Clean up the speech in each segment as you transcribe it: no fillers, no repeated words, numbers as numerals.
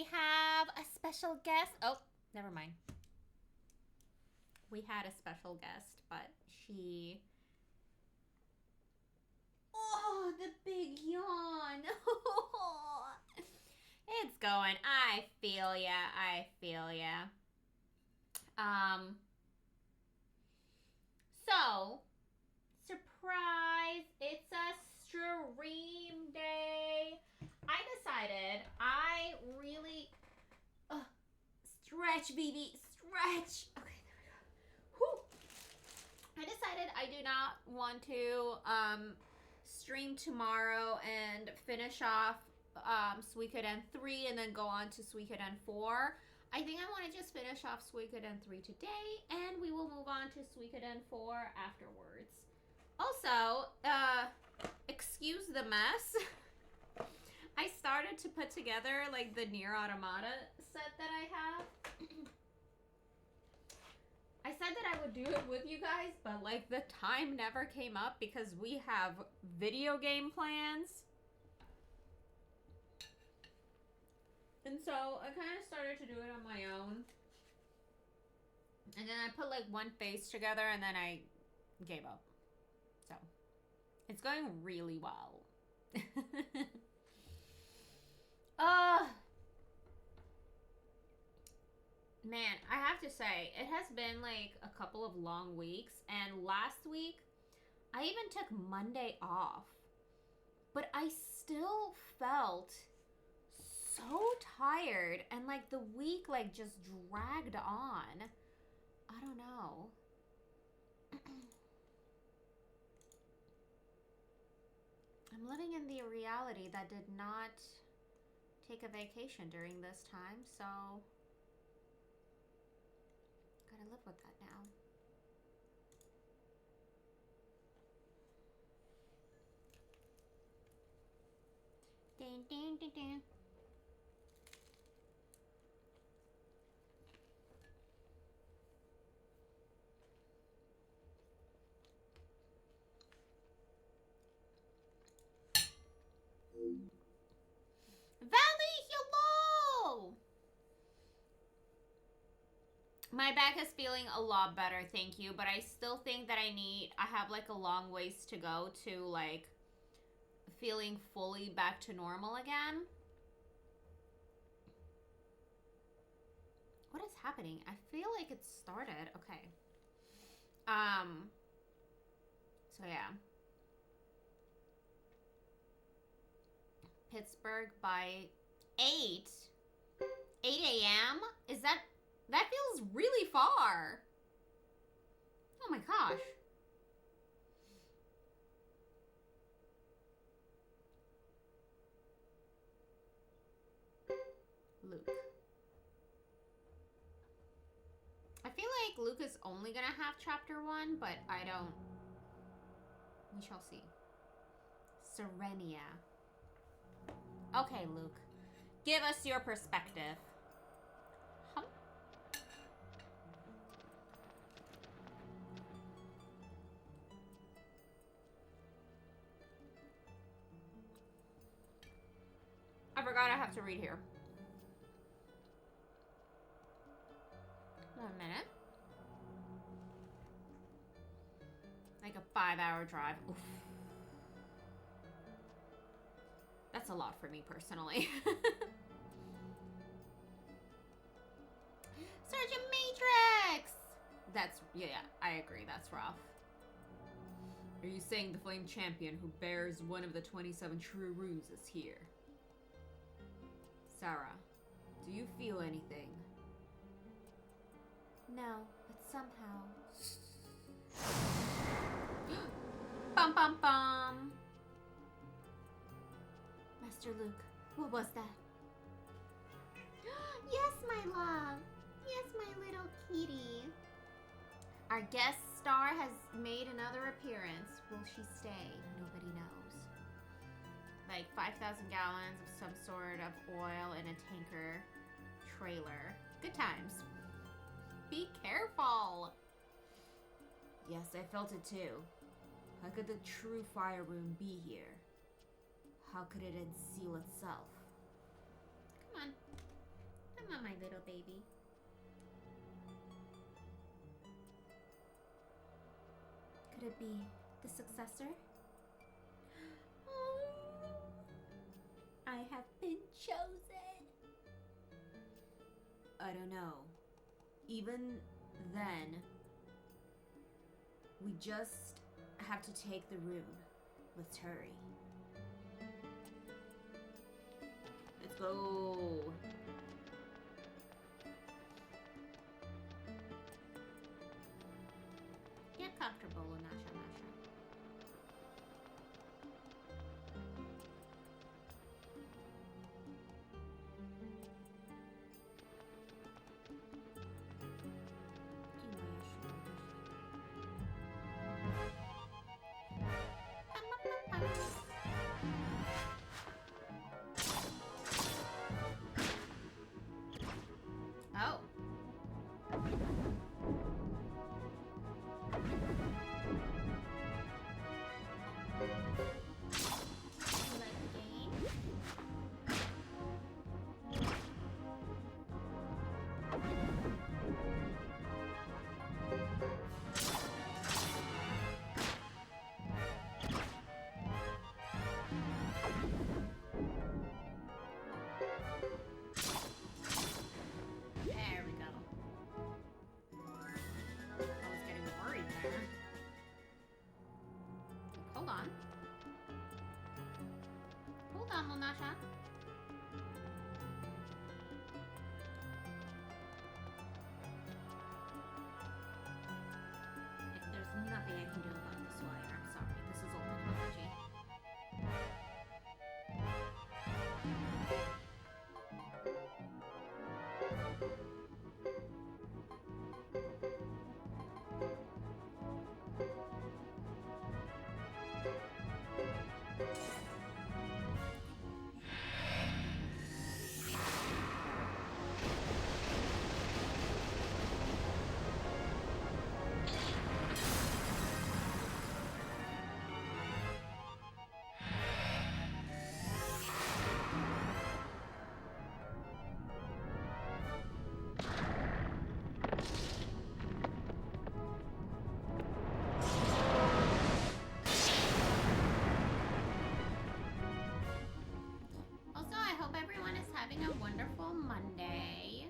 we have a special guest. Oh, never mind. We had a special guest, but she... Oh, the big yawn. It's going. I feel ya. I feel ya. So, surprise. It's a stream day. I decided I really... stretch, baby. Stretch. Okay, there we go. Whew. I decided I do not want to stream tomorrow and finish off Suikoden 3 and then go on to Suikoden 4. I think I want to just finish off Suikoden 3 today, and we will move on to Suikoden 4 afterwards. Also, excuse the mess. I started to put together like the Nier Automata set that I have. I said that I would do it with you guys, but like the time never came up because we have video game plans. And so I kind of started to do it on my own. And then I put like one face together and then I gave up. So it's going really well. Man, I have to say, it has been like a couple of long weeks. And last week, I even took Monday off. But I still felt so tired. And like the week like just dragged on. I don't know. I'm living in the reality that did not take a vacation during this time. So... gotta live with that now. Ding, ding, ding, ding. Valley, hello! My back is feeling a lot better, thank you. But I still think that I have like a long ways to go to like feeling fully back to normal again. What is happening? I feel like it started. Okay. So yeah. Pittsburgh by 8 a.m.? Is that feels really far. Oh my gosh. Luke. I feel like Luke is only gonna have chapter 1, but I don't... we shall see. Serenia. Okay, Luke. Give us your perspective. Huh? I forgot I have to read here. 1 minute. Like a 5-hour drive. Oof. That's a lot for me personally. Sergeant Matrix! That's, yeah, I agree, that's rough. Are you saying the Flame Champion who bears one of the 27 true runes is here? Sarah, do you feel anything? No, but somehow... Bum bum bum! Master Luke, what was that? Yes, my love! Yes, my little kitty. Our guest star has made another appearance. Will she stay? Nobody knows. Like 5,000 gallons of some sort of oil in a tanker trailer. Good times. Be careful! Yes, I felt it too. How could the true fire rune be here? How could it unseal itself? Come on. Come on, my little baby. Could it be the successor? I have been chosen. I don't know. Even then, we just have to take the rune with Turi. Let's go. Get comfortable, Nasha. Oh. There we go. I was getting worried there. Hold on. Hold on, Lunasha. There's nothing I can do about this wire. I'm sorry. This is old technology. Also, I hope everyone is having a wonderful Monday.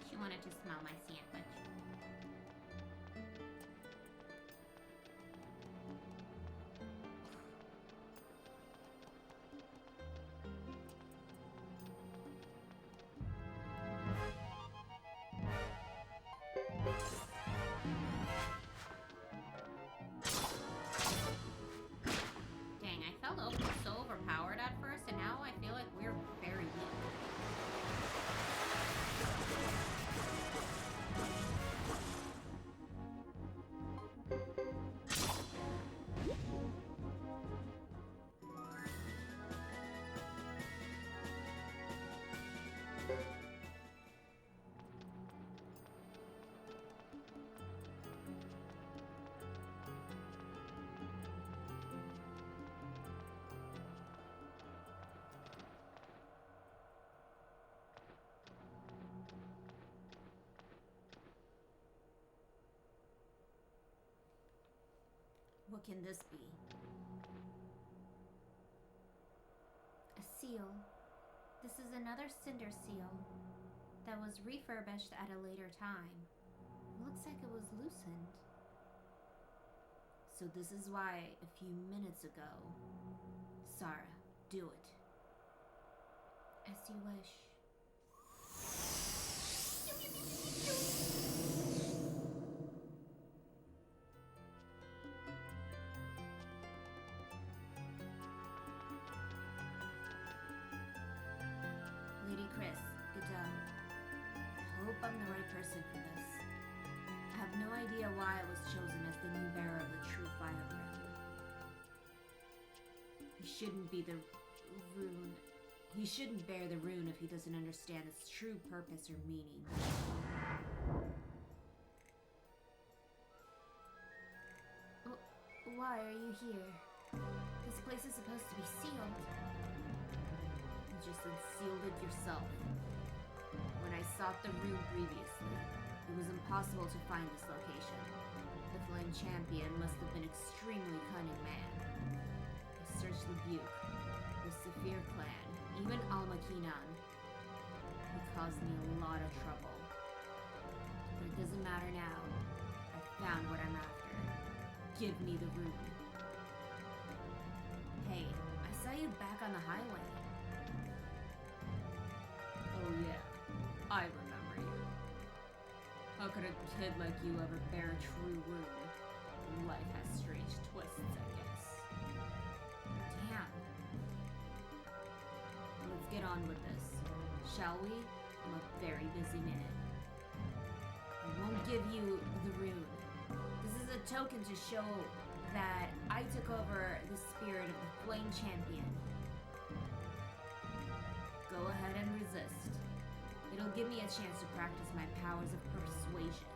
She wanted to smell my sandwich. What can this be? A seal. This is another cinder seal that was refurbished at a later time. Looks like it was loosened. So this is why a few minutes ago. Sarah, do it. As you wish. Lady Chris, Godot. I hope I'm the right person for this. I have no idea why I was chosen as the new bearer of the true fire rune. He shouldn't be the rune. He shouldn't bear the rune if he doesn't understand its true purpose or meaning. Why are you here? This place is supposed to be sealed. You just unsealed it yourself. When I sought the rune previously, it was impossible to find this location. The Flame Champion must have been an extremely cunning man. I searched the Buke, the Saphir clan, even Almakinan. He caused me a lot of trouble. But it doesn't matter now. I found what I'm after. Give me the rune. Hey, I saw you back on the highway. Oh yeah, I remember you. How could a kid like you ever bear a true rune? Life has strange twists, I guess. Damn. Let's get on with this, shall we? I'm a very busy man. I won't give you the rune. This is a token to show that I took over the spirit of the Flame Champion. Go ahead and resist. It'll give me a chance to practice my powers of persuasion.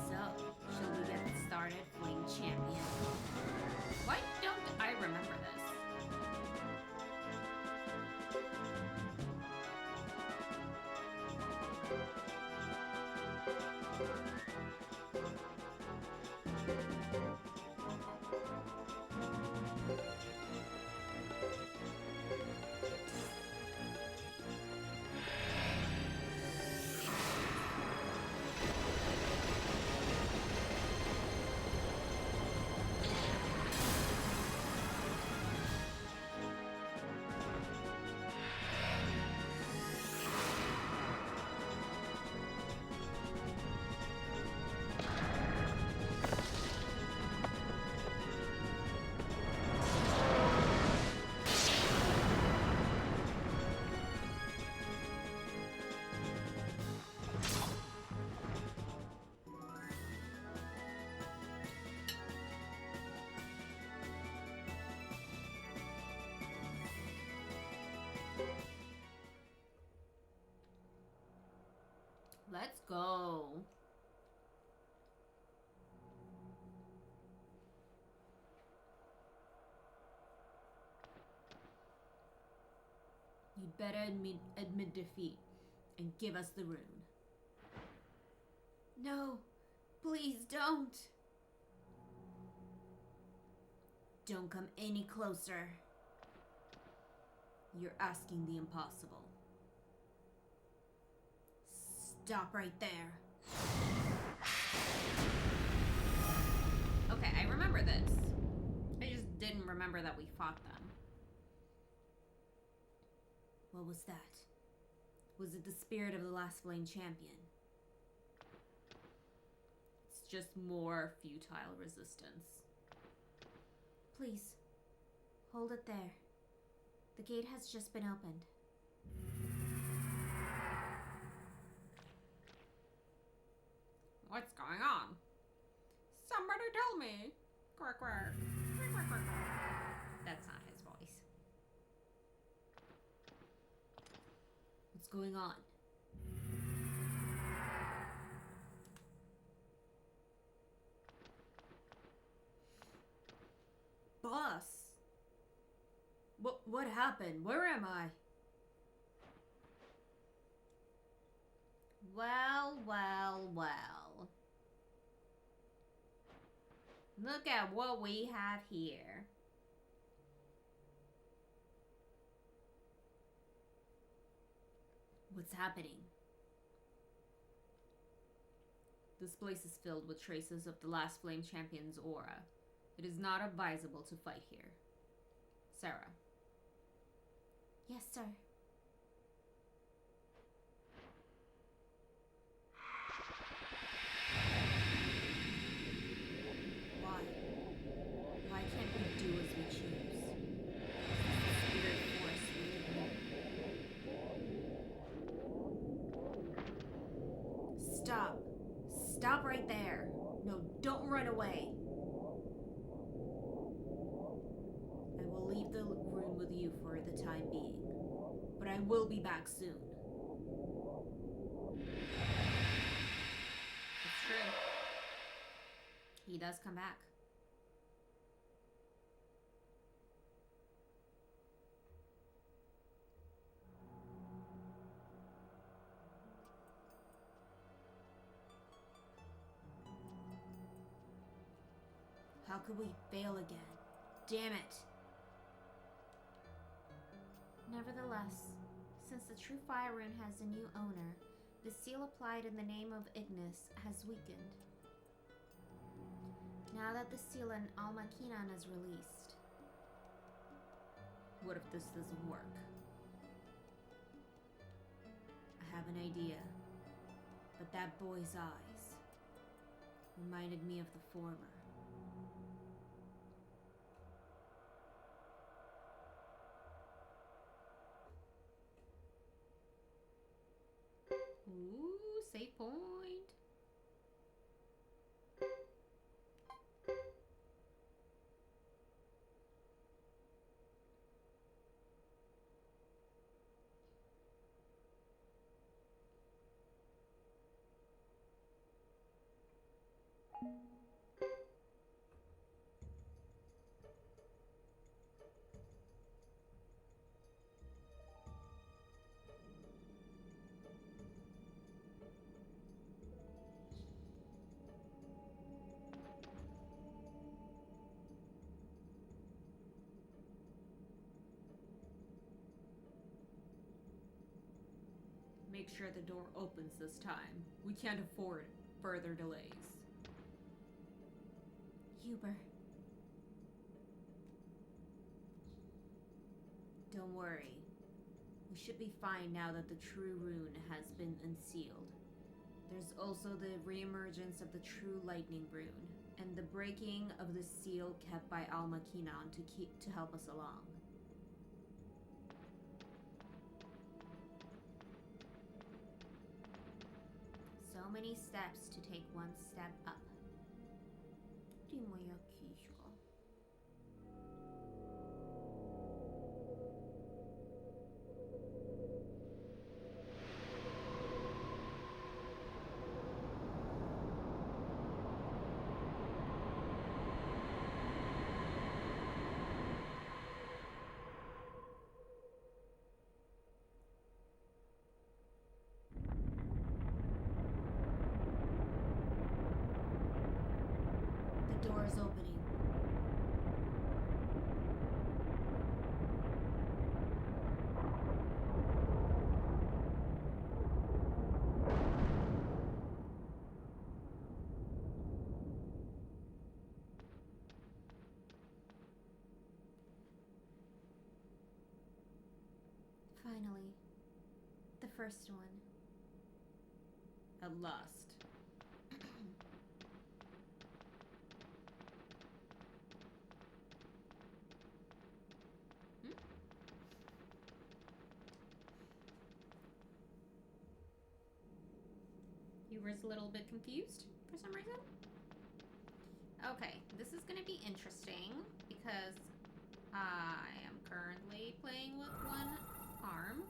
So, shall we get started, Flame Champion? Why don't I remember this? Let's go. You'd better admit defeat and give us the rune. No, please don't. Don't come any closer. You're asking the impossible. Stop right there. Okay, I remember this. I just didn't remember that we fought them. What was that? Was it the spirit of the last Flame Champion? It's just more futile resistance. Please, hold it there. The gate has just been opened. What's going on? Somebody tell me. Quack, quack. Quack, quack, quack. That's not his voice. What's going on? Boss, What happened? Where am I? Well, well, well. Look at what we have here. What's happening? This place is filled with traces of the last Flame Champion's aura. It is not advisable to fight here. Sarah. Yes, sir. Why? Why can't we do as we choose? The spirit force within me. Stop. Stop right there. No, don't run away. I will leave the room with you for the time being, but I will be back soon. It's true. He does come back. How could we fail again? Damn it! Nevertheless, since the true fire rune has a new owner, the seal applied in the name of Ignis has weakened. Now that the seal in Almakinan is released. What if this doesn't work? I have an idea, but that boy's eyes reminded me of the former. Ooh, save point. Make sure the door opens this time. We can't afford further delays. Huber. Don't worry. We should be fine now that the true rune has been unsealed. There's also the reemergence of the true lightning rune, and the breaking of the seal kept by Almakinan to help us along. So many steps to take one step up. The door is opening. Finally, the first one. At last. You were a little bit confused for some reason? Okay, this is going to be interesting because I am currently playing with one arm.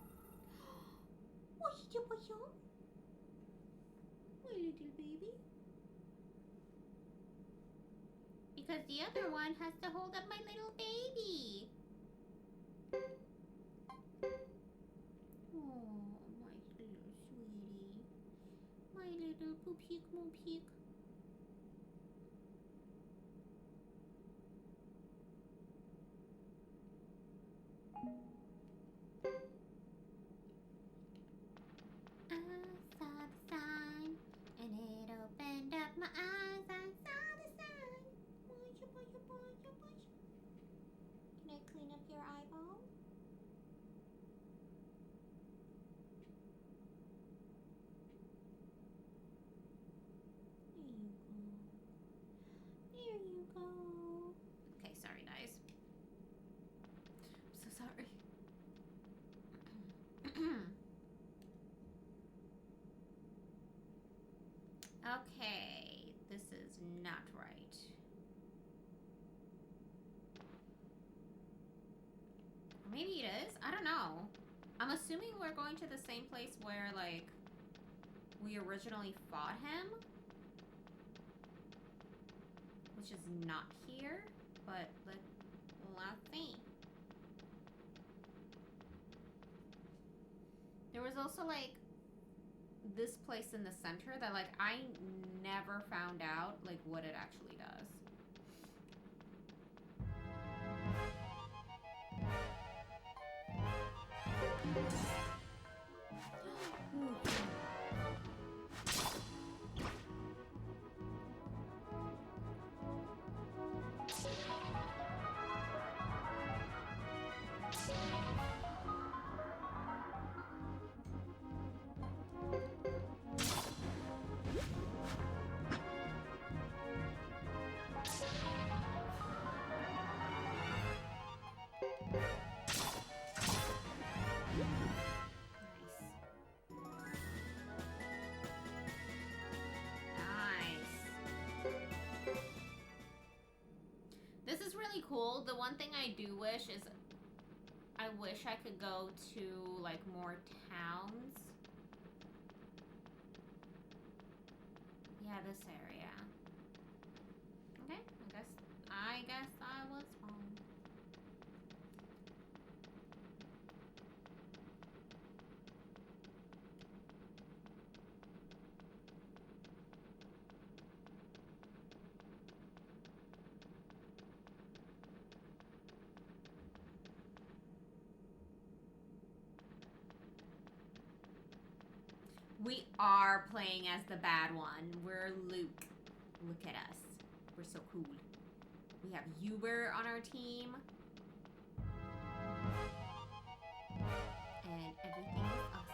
My little baby. Because the other one has to hold up my little baby. Moo peek, moo peek. I saw the sign and it opened up my eyes. I saw the sign. Can I clean up your eyeball? There you go. Okay, sorry guys. I'm so sorry. Okay, this is not right. Maybe it is. I don't know. I'm assuming we're going to the same place where, like, we originally fought him. Which is not here. But let's see. There was also, like, this place in the center that, like, I never found out, like, what it actually does. This is really cool. The one thing I do wish is I wish I could go to, like, more towns. Yeah, this area. Okay, I guess I was wrong. We are playing as the bad one. We're Luke. Look at us. We're so cool. We have Uber on our team. And everything is awesome.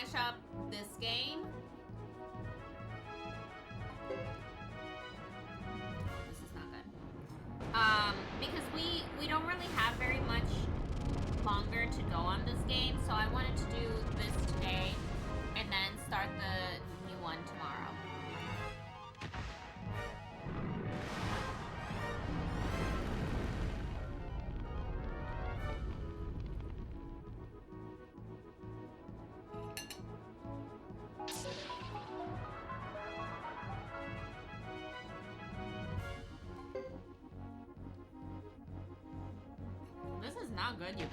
finish up this game. This is not good. Because we don't really have very much longer to go on this game, so I wanted to do this today and then start the new one tomorrow. This is not good, you guys.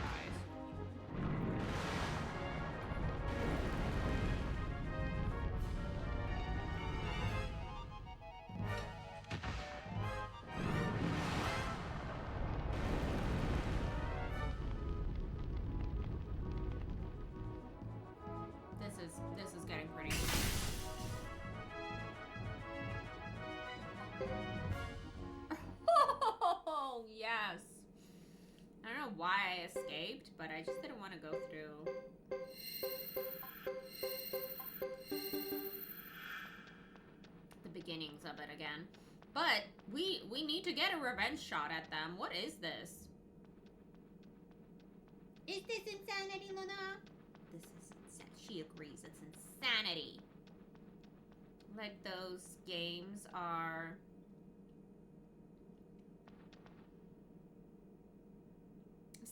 This is getting pretty. Oh, yes. I don't know why I escaped, but I just didn't want to go through. The beginnings of it again. But we need to get a revenge shot at them. What is this? Is this insanity, Luna? This is insanity. She agrees. It's insanity. Like those games are...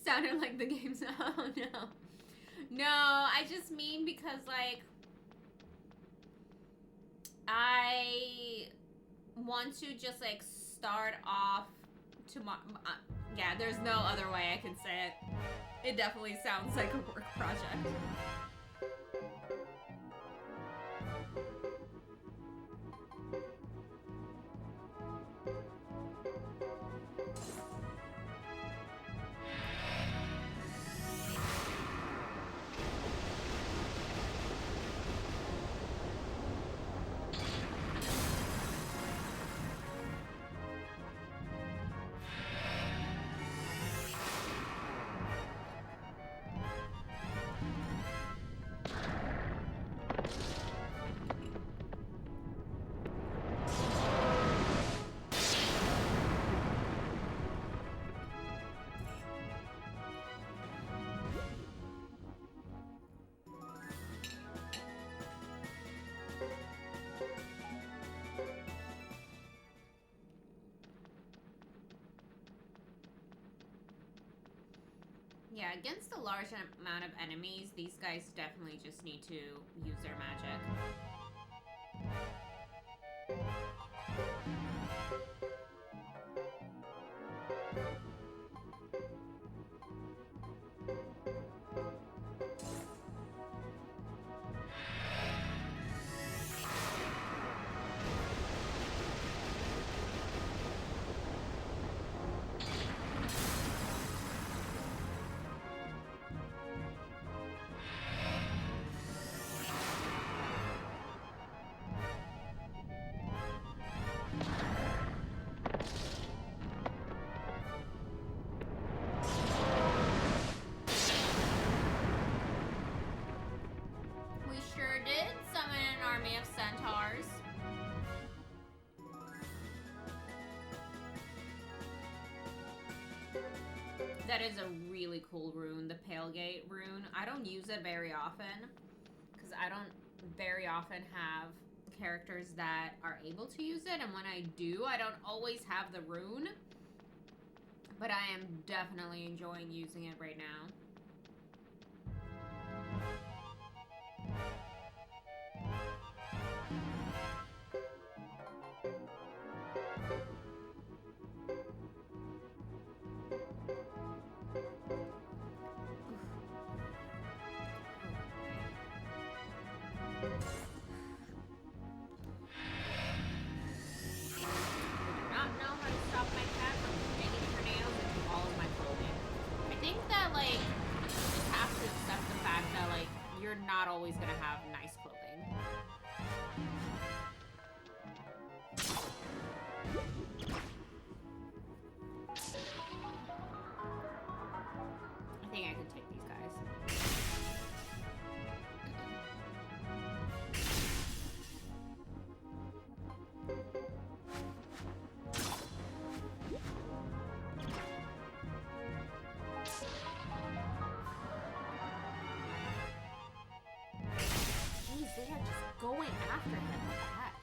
Sounded like the games. Oh no. No, I just mean because like I want to just like start off tomorrow. Yeah, there's no other way I can say it. It definitely sounds like a work project. Yeah, against a large amount of enemies, these guys definitely just need to use their magic. That is a really cool rune, the Palegate rune. I don't use it very often, because I don't very often have characters that are able to use it, and when I do, I don't always have the rune. But I am definitely enjoying using it right now. Like, going after him. What the heck?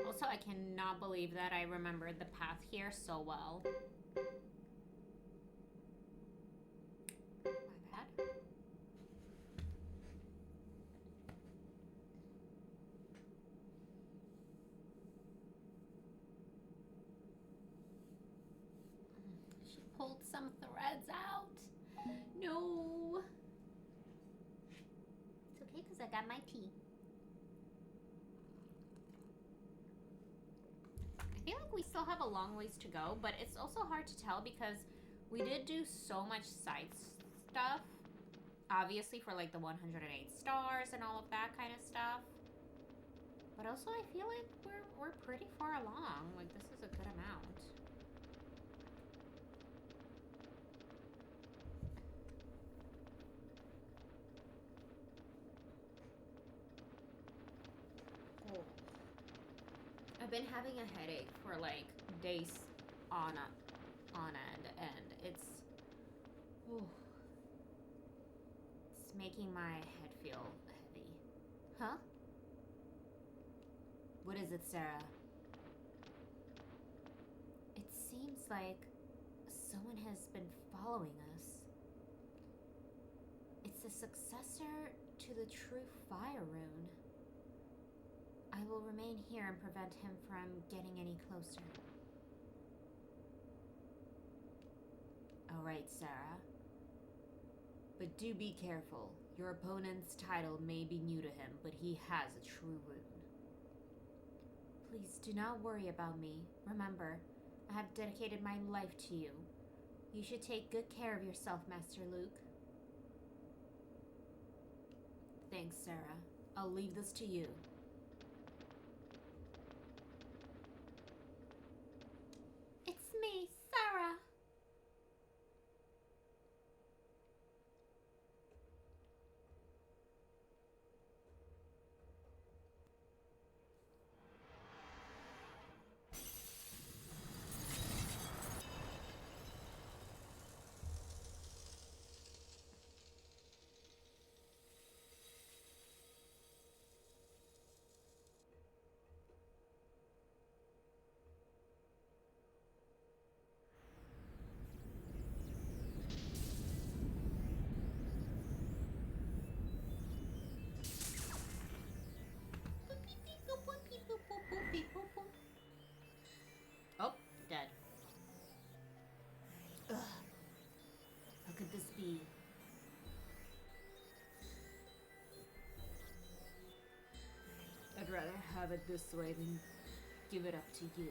Also, I cannot believe that I remembered the path here so well. My bad. She pulled some threads out. No. It's okay because I got my tea. I feel like we still have a long ways to go, but it's also hard to tell because we did do so much side stuff. Obviously for like the 108 stars and all of that kind of stuff. But also I feel like we're pretty far along. Like this is a good amount. Oh. I've been having a headache for like days on end, and it's making my head feel heavy. Huh? What is it, Sarah? It seems like someone has been following us. It's the successor to the true fire rune. I will remain here and prevent him from getting any closer. All right, Sarah. But do be careful. Your opponent's title may be new to him, but he has a true rune. Please do not worry about me. Remember, I have dedicated my life to you. You should take good care of yourself, Master Luke. Thanks, Sarah. I'll leave this to you. It's me, Sarah. Oh, dead. Ugh. How could this be? I'd rather have it this way than give it up to you.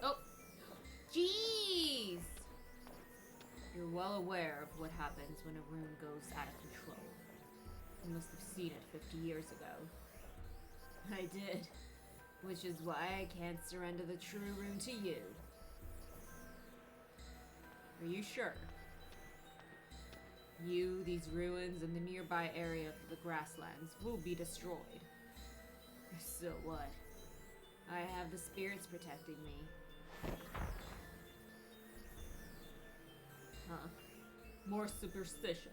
Oh! Jeez! You're well aware of what happens when a rune goes out of control. You must have seen it 50 years ago. I did. Which is why I can't surrender the true rune to you. Are you sure? You, these ruins, and the nearby area of the grasslands will be destroyed. So what? I have the spirits protecting me. Huh. More superstition.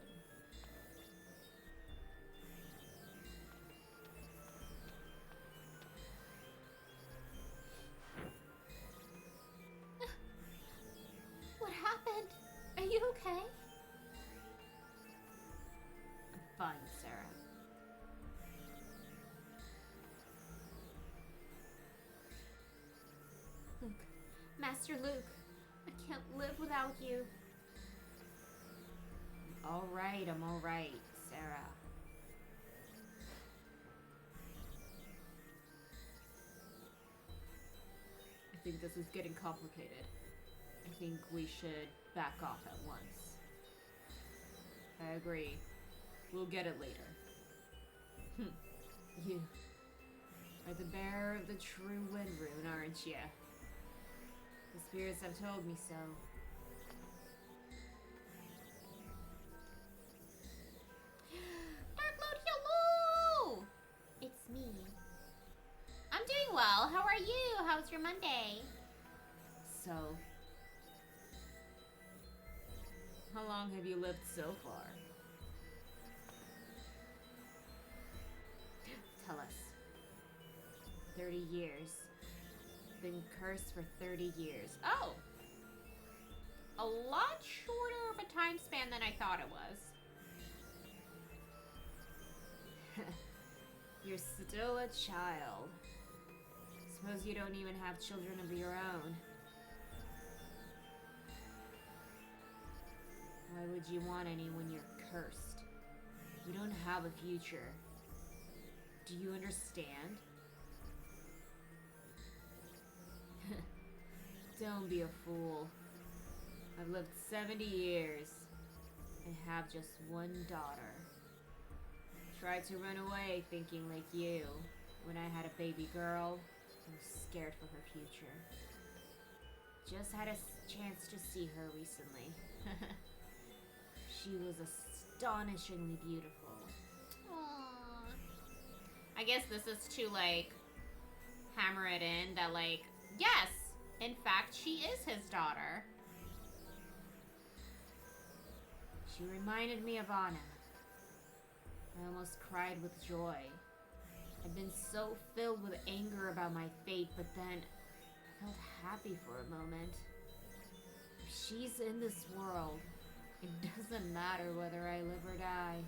What happened? Are you okay? I'm fine, Sarah. Luke. Master Luke. I can't live without you. Alright, I'm alright, Sarah. I think this is getting complicated. I think we should back off at once. I agree. We'll get it later. You are the bearer of the true wind rune, aren't you? The spirits have told me so. Dark Lord, hello! It's me. I'm doing well. How are you? How's your Monday? So, how long have you lived so far? Tell us. 30 years. Been cursed for 30 years. Oh! A lot shorter of a time span than I thought it was. You're still a child. Suppose you don't even have children of your own. Why would you want any when you're cursed? You don't have a future. Do you understand? Don't be a fool. I've lived 70 years and have just one daughter. Tried to run away thinking like you. When I had a baby girl, I was scared for her future. Just had a chance to see her recently. She was astonishingly beautiful. Aww. I guess this is to, like, hammer it in that, like, yes, in fact, she is his daughter. She reminded me of Anna. I almost cried with joy. I'd been so filled with anger about my fate, but then I felt happy for a moment. If she's in this world, it doesn't matter whether I live or die.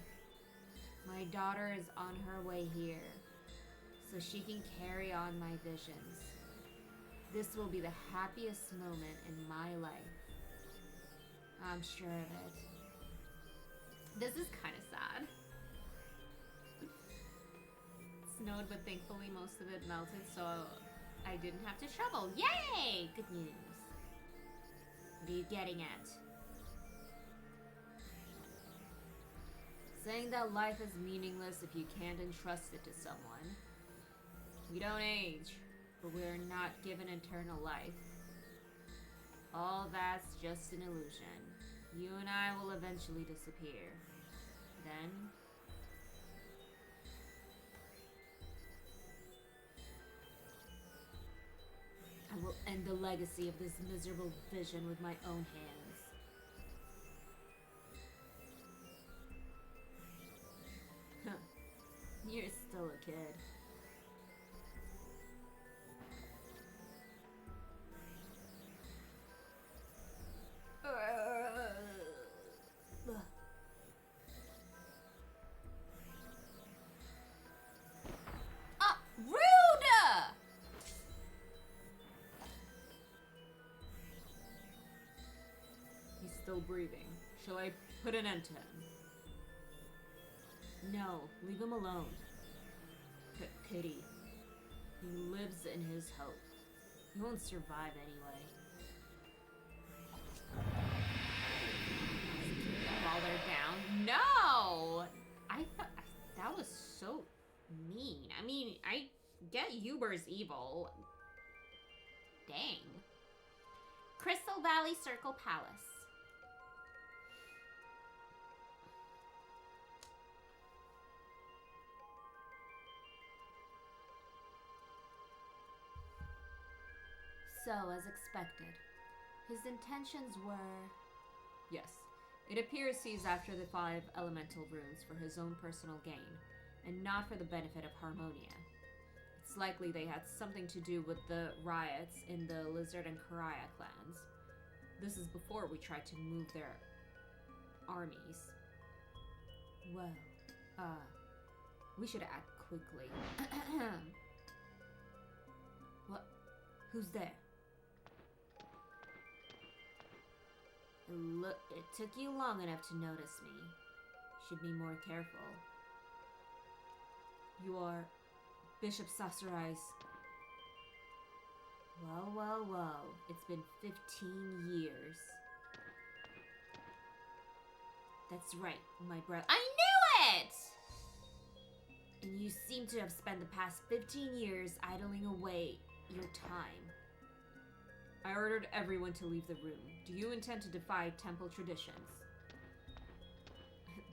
My daughter is on her way here, so she can carry on my visions. This will be the happiest moment in my life. I'm sure of it. This is kind of sad. It snowed, but thankfully most of it melted, so I didn't have to shovel. Yay! Good news. What are you getting at? Saying that life is meaningless if you can't entrust it to someone. We don't age, but we're not given eternal life. All that's just an illusion. You and I will eventually disappear. Then, I will end the legacy of this miserable vision with my own hands. You're still a kid. Rude! He's still breathing. Shall I put an end to him? No, leave him alone. Pity. He lives in his hope. He won't survive anyway. Keep them while they're down. No! I thought that was so mean. I mean, I get Uber's evil. Dang. Crystal Valley Circle Palace. So, as expected, his intentions were... Yes, it appears he's after the 5 elemental runes for his own personal gain, and not for the benefit of Harmonia. It's likely they had something to do with the riots in the Lizard and Karaya clans. This is before we tried to move their armies. Well, we should act quickly. What? Who's there? Look, it took you long enough to notice me. Should be more careful. You are Bishop Sasurai's. Well. It's been 15 years. That's right, my brother. I knew it! And you seem to have spent the past 15 years idling away your time. I ordered everyone to leave the room. Do you intend to defy temple traditions?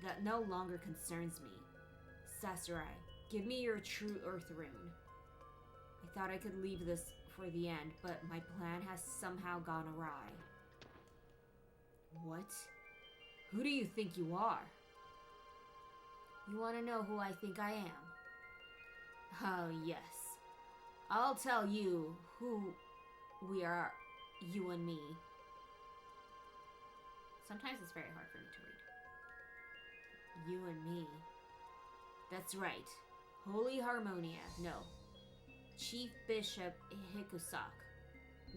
That no longer concerns me. Sasarai, give me your true earth rune. I thought I could leave this for the end, but my plan has somehow gone awry. What? Who do you think you are? You want to know who I think I am? Oh, yes. I'll tell you who we are, you and me. Sometimes it's very hard for me to read. You and me. That's right. Holy Harmonia. No. Chief Bishop Hikusak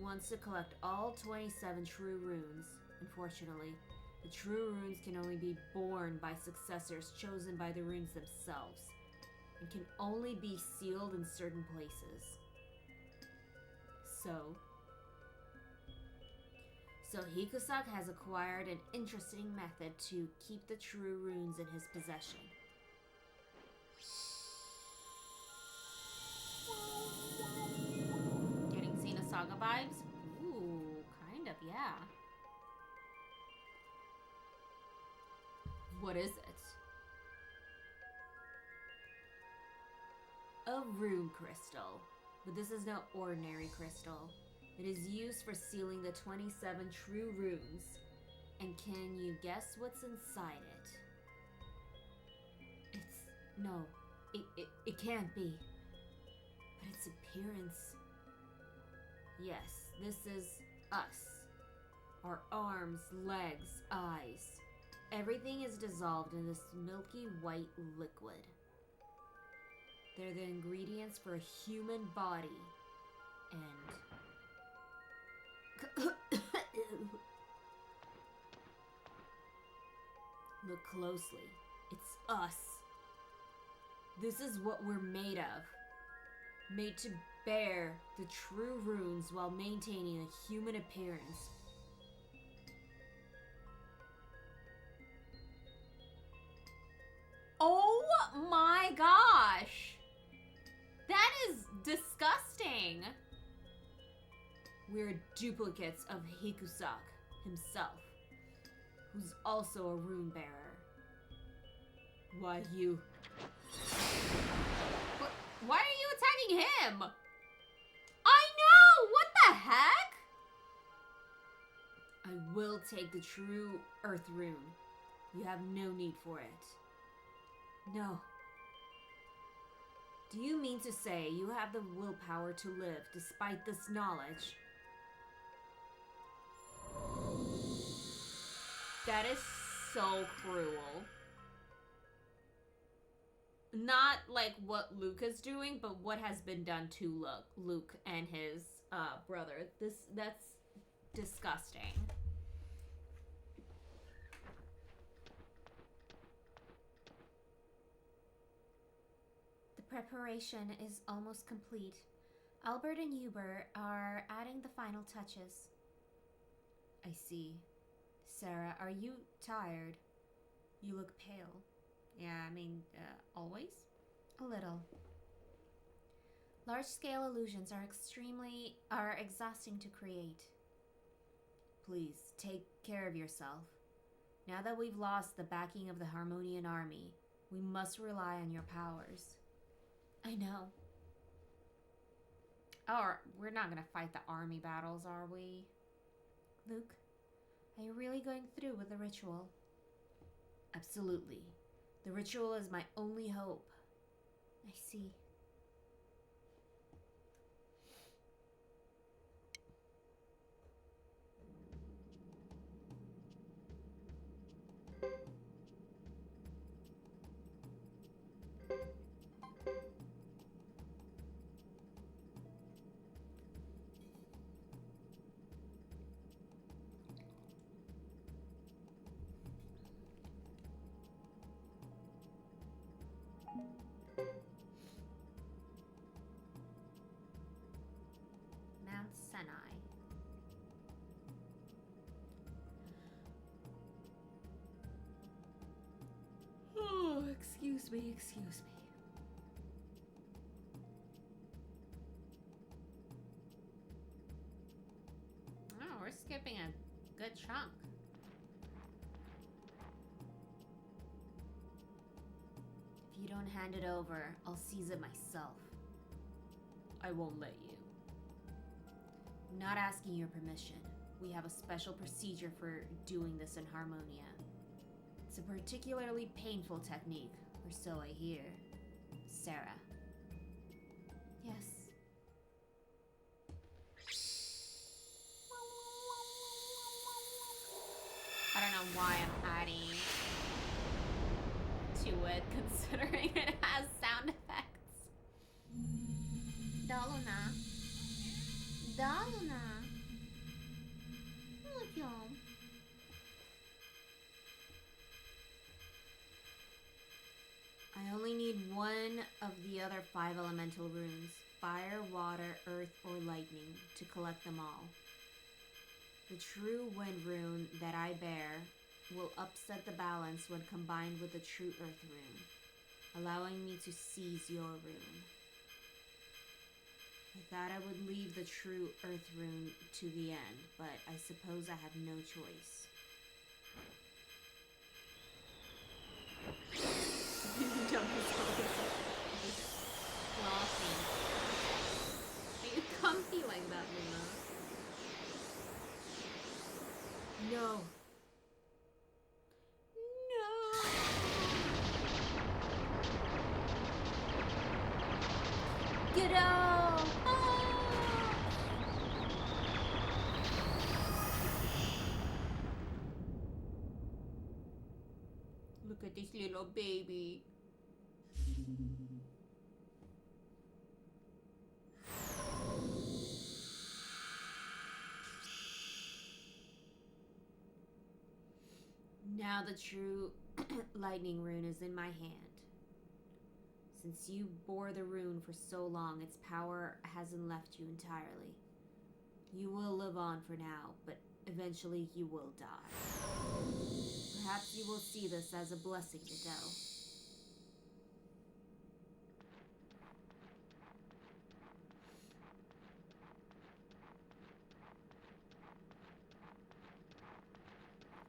wants to collect all 27 true runes. Unfortunately, the true runes can only be born by successors chosen by the runes themselves, and can only be sealed in certain places. So Hikusak has acquired an interesting method to keep the true runes in his possession. Getting Xena Saga vibes? Ooh, kind of, yeah. What is it? A rune crystal. But this is no ordinary crystal. It is used for sealing the 27 true runes. And can you guess what's inside it? It can't be. But its appearance. Yes, this is us. Our arms, legs, eyes. Everything is dissolved in this milky white liquid. They're the ingredients for a human body. And... Look closely. It's us. This is what we're made of. Made to bear the true runes while maintaining a human appearance. Oh my gosh! That is disgusting! We're duplicates of Hikusak himself, who's also a rune bearer. Why you? Why are you attacking him? I know! What the heck? I will take the true earth rune. You have no need for it. No. Do you mean to say you have the willpower to live despite this knowledge? That is so cruel. Not like what Luke is doing, but what has been done to Luke and his brother. That's disgusting. The preparation is almost complete. Albert and Hubert are adding the final touches. I see. Sarah, are you tired? You look pale. Yeah, I mean, always? A little. Large-scale illusions are exhausting to create. Please, take care of yourself. Now that we've lost the backing of the Harmonian army, we must rely on your powers. I know. Oh, we're not gonna fight the army battles, are we? Luke, are you really going through with the ritual? Absolutely. The ritual is my only hope. I see. Excuse me. Oh, we're skipping a good chunk. If you don't hand it over, I'll seize it myself. I won't let you. I'm not asking your permission. We have a special procedure for doing this in Harmonia. It's a particularly painful technique, or so I hear. Sarah. Yes. I don't know why I'm adding to it, considering it has sound effects. Daluna. Look, y'all. I only need one of the other 5 elemental runes, fire, water, earth, or lightning, to collect them all. The true wind rune that I bear will upset the balance when combined with the true earth rune, allowing me to seize your rune. I thought I would leave the true earth rune to the end, but I suppose I have no choice. Flossing. Are you comfy like that, Luna? No. Get out! Look at this little baby. Now the true lightning rune is in my hand. Since you bore the rune for so long, its power hasn't left you entirely. You will live on for now, but eventually you will die. Perhaps you will see this as a blessing, Adele.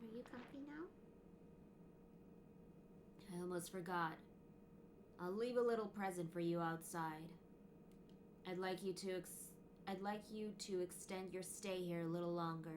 Are you comfy now? I almost forgot. I'll leave a little present for you outside. I'd like you to extend your stay here a little longer.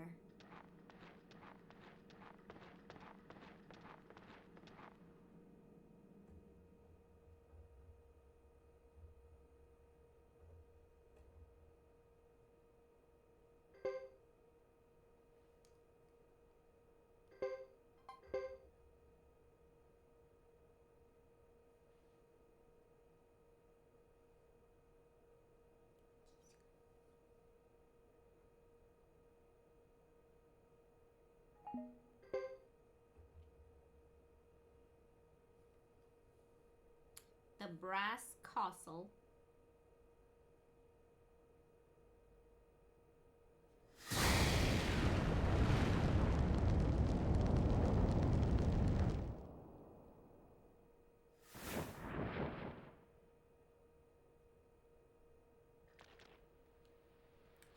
The brass castle.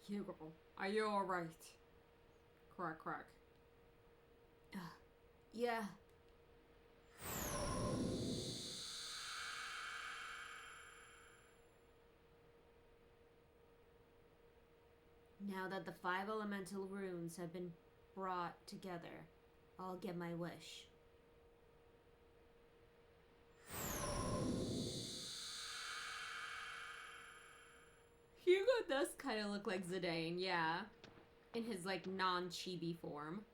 Hugo, are you alright? Crack, crack. Yeah. Now that the 5 elemental runes have been brought together, I'll get my wish. Hugo does kind of look like Zidane, yeah. In his, like, non-chibi form.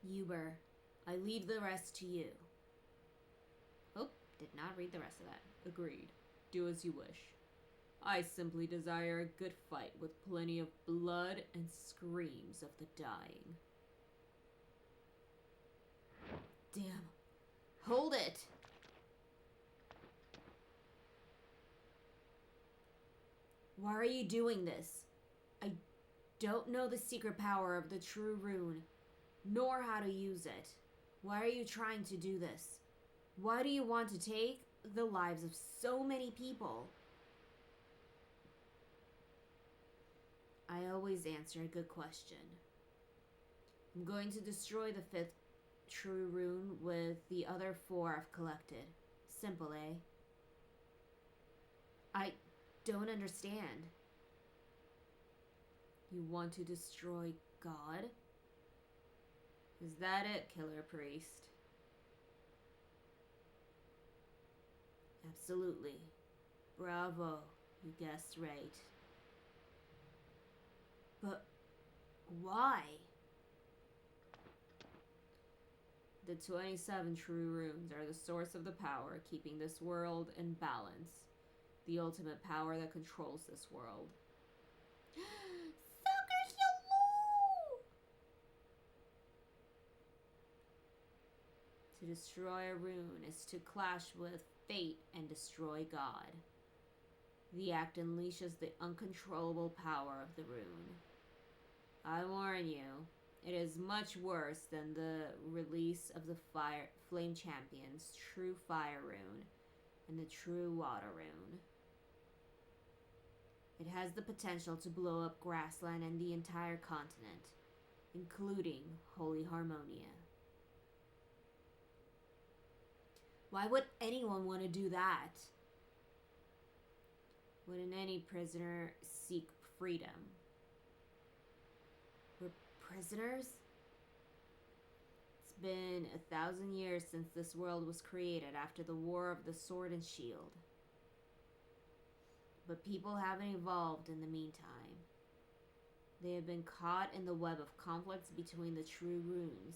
Uber, I leave the rest to you. Oh, did not read the rest of that. Agreed. Do as you wish. I simply desire a good fight with plenty of blood and screams of the dying. Damn. Hold it! Why are you doing this? I don't know the secret power of the true rune, nor how to use it. Why are you trying to do this? Why do you want to take the lives of so many people? I always answer a good question. I'm going to destroy the 5th true rune with the other 4 I've collected. Simple, eh? I don't understand. You want to destroy God? Is that it, Killer Priest? Absolutely. Bravo. You guessed right. But why? The 27 true runes are the source of the power keeping this world in balance. The ultimate power that controls this world. Sucker hello! To destroy a rune is to clash with fate and destroy God. The act unleashes the uncontrollable power of the rune. I warn you, it is much worse than the release of the Flame Champion's true fire rune and the true water rune. It has the potential to blow up Grassland and the entire continent, including Holy Harmonia. Why would anyone want to do that? Wouldn't any prisoner seek freedom? We're prisoners? It's been 1,000 years since this world was created after the War of the Sword and Shield. But people haven't evolved in the meantime. They have been caught in the web of conflicts between the true runes.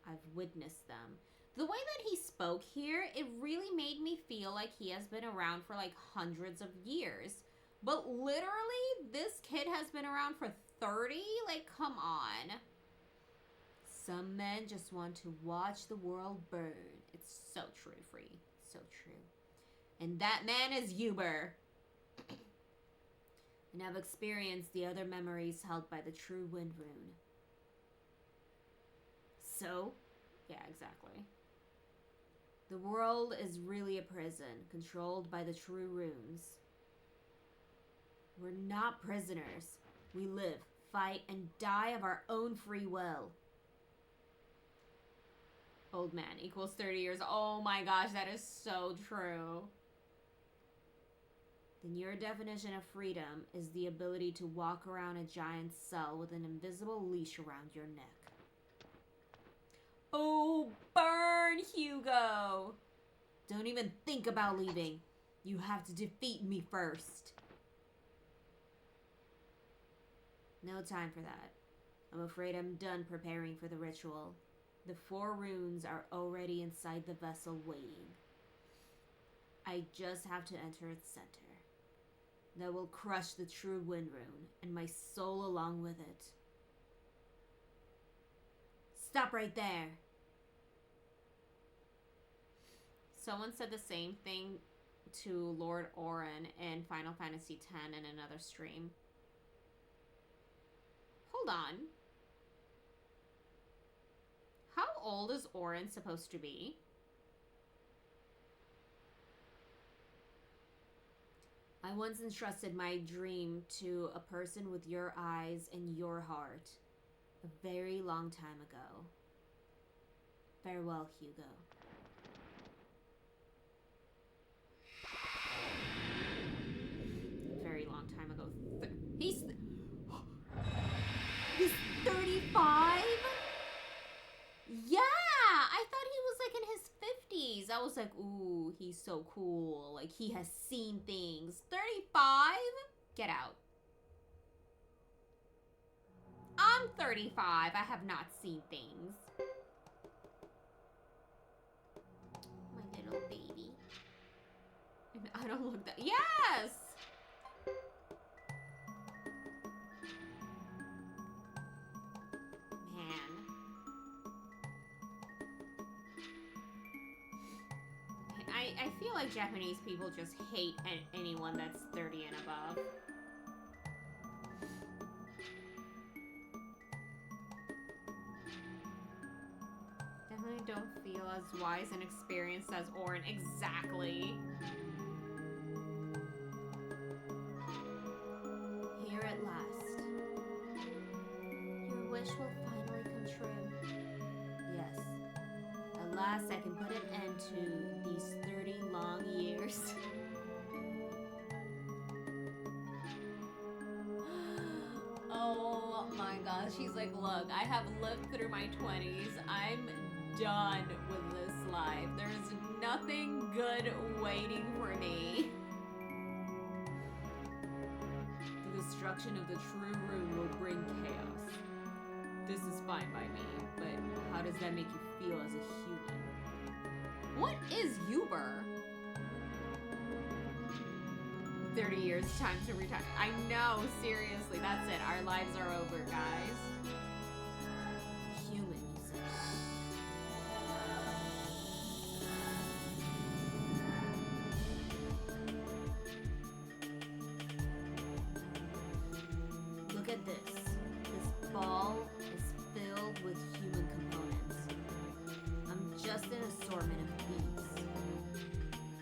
I've witnessed them. The way that he spoke here, it really made me feel like he has been around for like hundreds of years. But literally, this kid has been around for 30? Like, come on. Some men just want to watch the world burn. It's so true, Free. So true. And that man is Uber. And I've experienced the other memories held by the true wind rune. So? Yeah, exactly. The world is really a prison, controlled by the true runes. We're not prisoners. We live, fight, and die of our own free will. Old man equals 30 years. Oh my gosh, that is so true. Then your definition of freedom is the ability to walk around a giant cell with an invisible leash around your neck. Oh, burn, Hugo! Don't even think about leaving. You have to defeat me first. No time for that. I'm afraid I'm done preparing for the ritual. The 4 runes are already inside the vessel waiting. I just have to enter its center. That will crush the true wind rune and my soul along with it. Stop right there. Someone said the same thing to Lord Orin in Final Fantasy X in another stream. Hold on. How old is Orin supposed to be? I once entrusted my dream to a person with your eyes and your heart. A very long time ago. Farewell, Hugo. Very long time ago. He's 35? Yeah! I thought he was like in his 50s. I was like, ooh, he's so cool. Like, he has seen things. 35? Get out. I'm 35. I have not seen things. My little baby. I don't look that. Yes! I feel like Japanese people just hate anyone that's 30 and above. Definitely don't feel as wise and experienced as Orin. Exactly. Here at last. Your wish will finally come true. Yes. At last I can put an end to these 30 long years. Oh my gosh. She's like, look, I have lived through my 20s. I'm done with this life. There's nothing good waiting for me. The destruction of the true rune will bring chaos. This is fine by me, but how does that make you feel as a human? What is Uber? 30 years, time to retire. I know, seriously, that's it. Our lives are over, guys. Human, you said. Look at this. This ball is filled with human components. I'm just an assortment of thieves.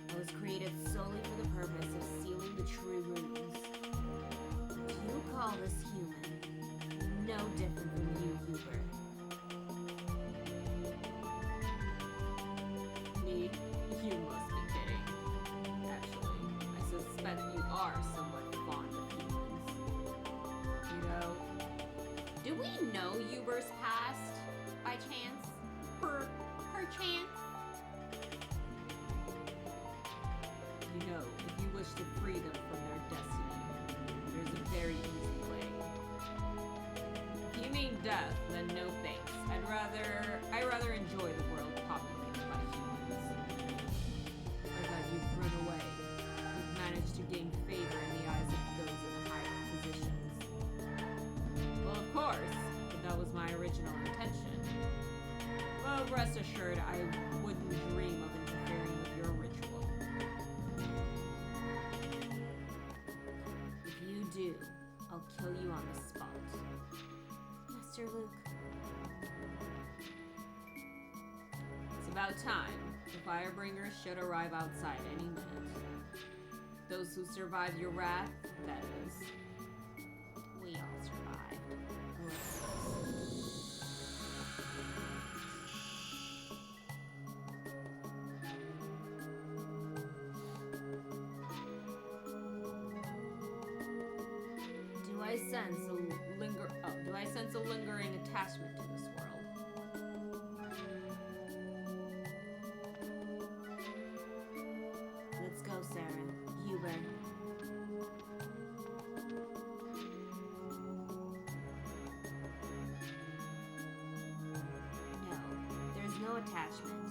I was created solely for the purpose of sealing the true runes. If you call this human, no different from you, Hubert. Me? You must be kidding. Actually, I suspect you are somewhat fond of humans. You know? Do we know Uber's past by chance? Per chance? You know, if you wish to free them from their destiny, there's a very easy way. If you mean death, then no thanks. I'd rather enjoy the world populated by humans. I thought you'd run away. You've managed to gain favor in the eyes of those in the higher positions. Well, of course, but that was my original intention. Well, rest assured, I wouldn't dream of interfering with your ritual. If you do, I'll kill you on the spot. Master Luke. It's about time. The Firebringers should arrive outside any minute. Those who survive your wrath, that is. We all survived. Do I sense a lingering attachment to this world? Let's go, Sarah. Hubert. No, there's no attachment.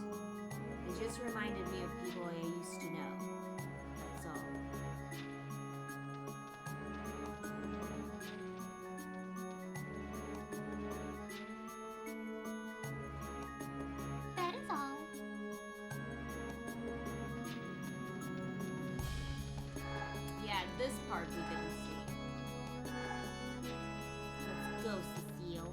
It just reminded me of people I used to know. That's all. That is all. Yeah, this part we didn't see. Let's go, Cecile.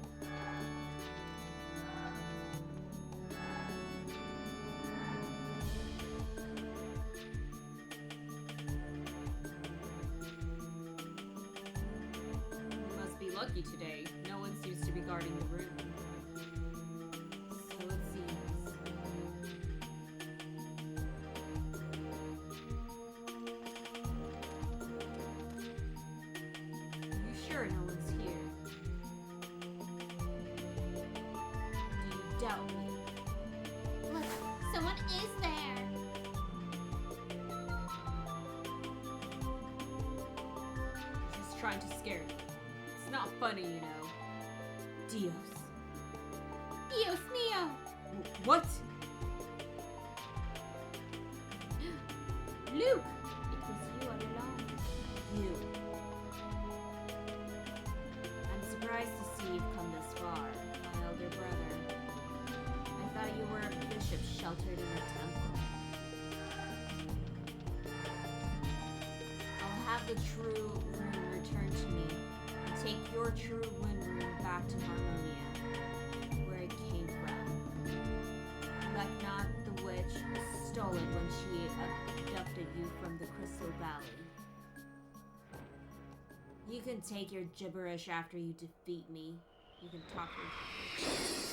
We must be lucky today. No one seems to be guarding the room. So it seems. You sure no one's here? Do you doubt me? Look, someone is there. Just trying to scare me. It's not funny, you know. Dios. Dios mío! What? Luke! It was you all along. You. I'm surprised to see you've come this far, my elder brother. I thought you were a bishop sheltered in a temple. I'll have the true rune returned to me and take your true wind rune back to Harmonia, where it came from. solid when she abducted you from the Crystal Valley. You can take your gibberish after you defeat me. You can talk your gibberish.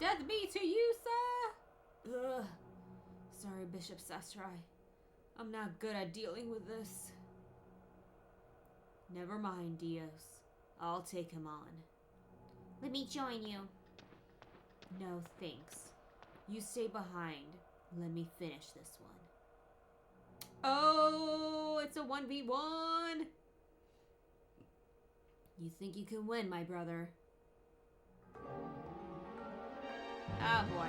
Death be to you, sir! Ugh. Sorry, Bishop Sastrai. I'm not good at dealing with this. Never mind, Dios. I'll take him on. Let me join you. No, thanks. You stay behind. Let me finish this one. Oh, it's a 1v1! You think you can win, my brother? Oh boy.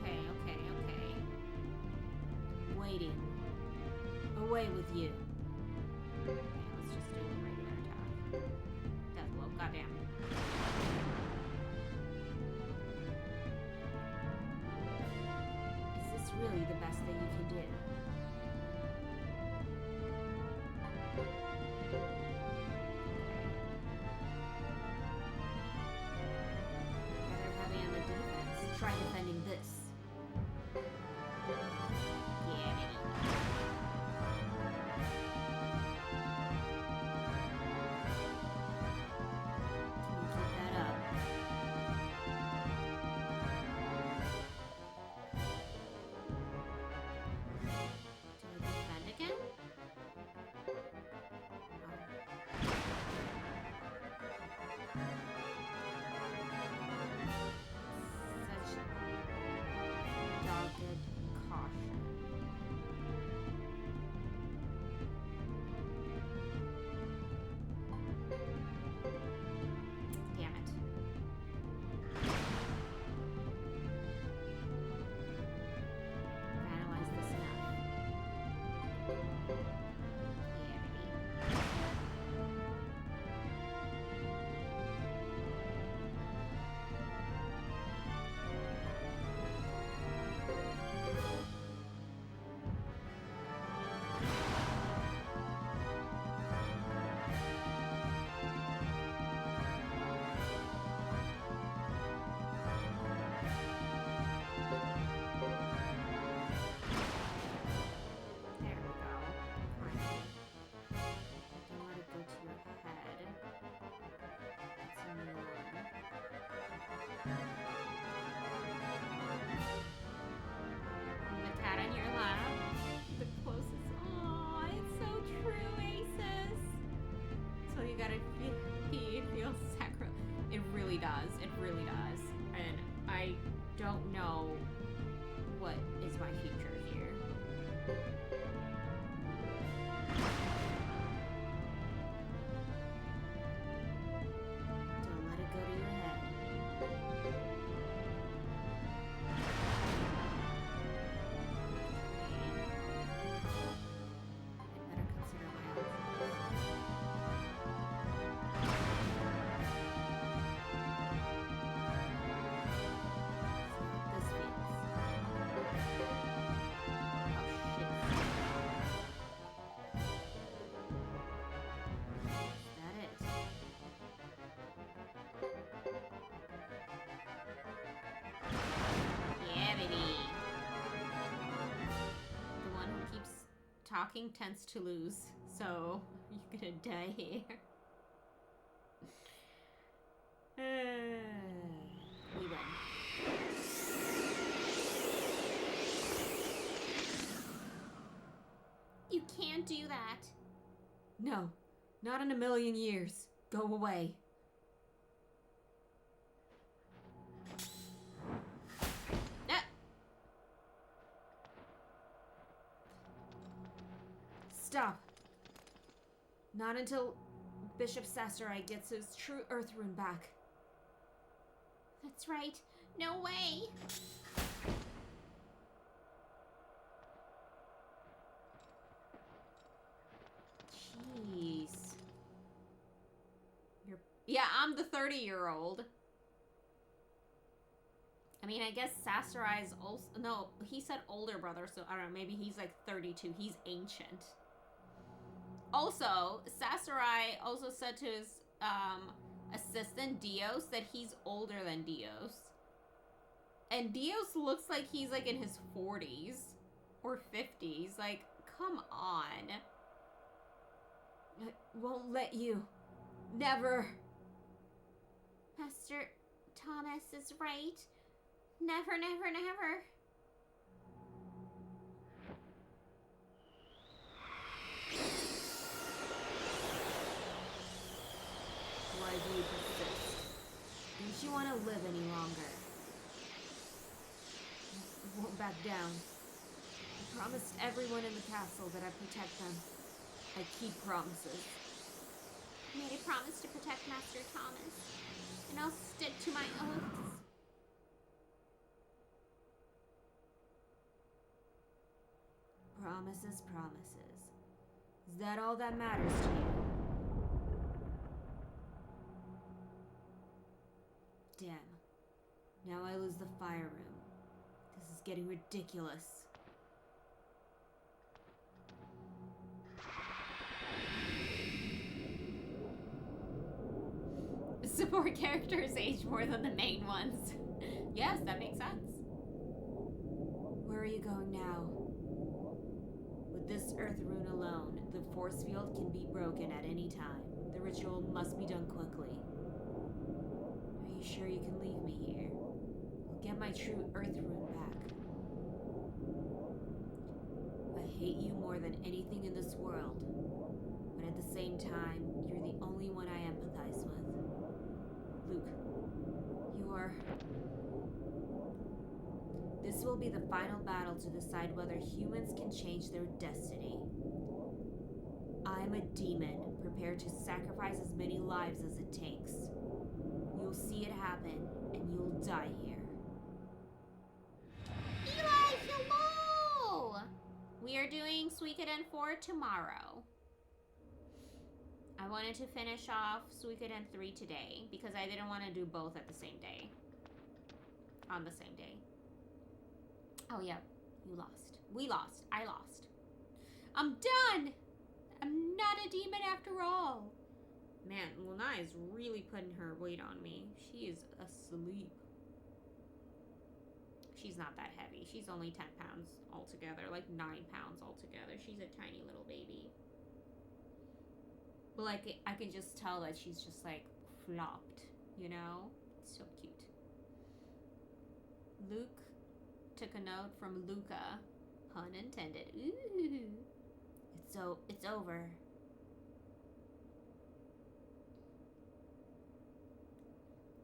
Okay. Waiting. Away with you. Okay, let's just do a regular attack. Death blow, goddamn. Is this really the best thing you can do? Try defending this. Yeah, maybe. Can you keep that up? Do I defend again? It really does. And I don't know what is my future here. Don't let it go to your head. I better consider my options. This feels. Oh shit. Is that it? Yeah, baby. The one who keeps talking tends to lose, so you're gonna die here. We win. You can't do that. No, not in a million years. Go away. Ah. Stop. Not until Bishop Sastrai gets his true Earth rune back. That's right. No way. Jeez. Yeah, I'm the 30-year-old. I mean, mean, I guess Sasarai's also... No, he said older brother, so I don't know. Maybe he's like 32. He's ancient. Also, Sasarai also said to his assistant, Dios, that he's older than Dios. And Dios looks like he's like in his 40s or 50s. Like, come on. I won't let you. Never. Master Thomas is right. Never, never, never. Why do you persist? Don't you want to live any longer? I won't back down. I promised everyone in the castle that I'd protect them. I keep promises. I made a promise to protect Master Thomas, and I'll stick to my oaths. Promises, promises. Is that all that matters to you? Damn. Now I lose the fire room. This is getting ridiculous. Support characters age more than the main ones. Yes, that makes sense. Where are you going now? With this earth rune alone, the force field can be broken at any time. The ritual must be done quickly. Are you sure you can leave me here? I'll get my true earth rune back. I hate you more than anything in this world, but at the same time, you're the only one I empathize with. Luke, you're... This will be the final battle to decide whether humans can change their destiny. I'm a demon, prepared to sacrifice as many lives as it takes. You'll see it happen, and you'll die here. Eli, hello! We are doing Suikoden 4 tomorrow. I wanted to finish off Suikoden 3 today, because I didn't want to do both at the same day. On the same day. Oh yeah, you lost. We lost. I lost. I'm done! I'm not a demon after all. Man, Luna is really putting her weight on me. She is asleep. She's not that heavy. She's only 10 pounds altogether. Like 9 pounds altogether. She's a tiny little baby. But like, I can just tell that she's just like flopped. You know? It's so cute. Luke took a note from Luca. Pun intended. Ooh. It's over.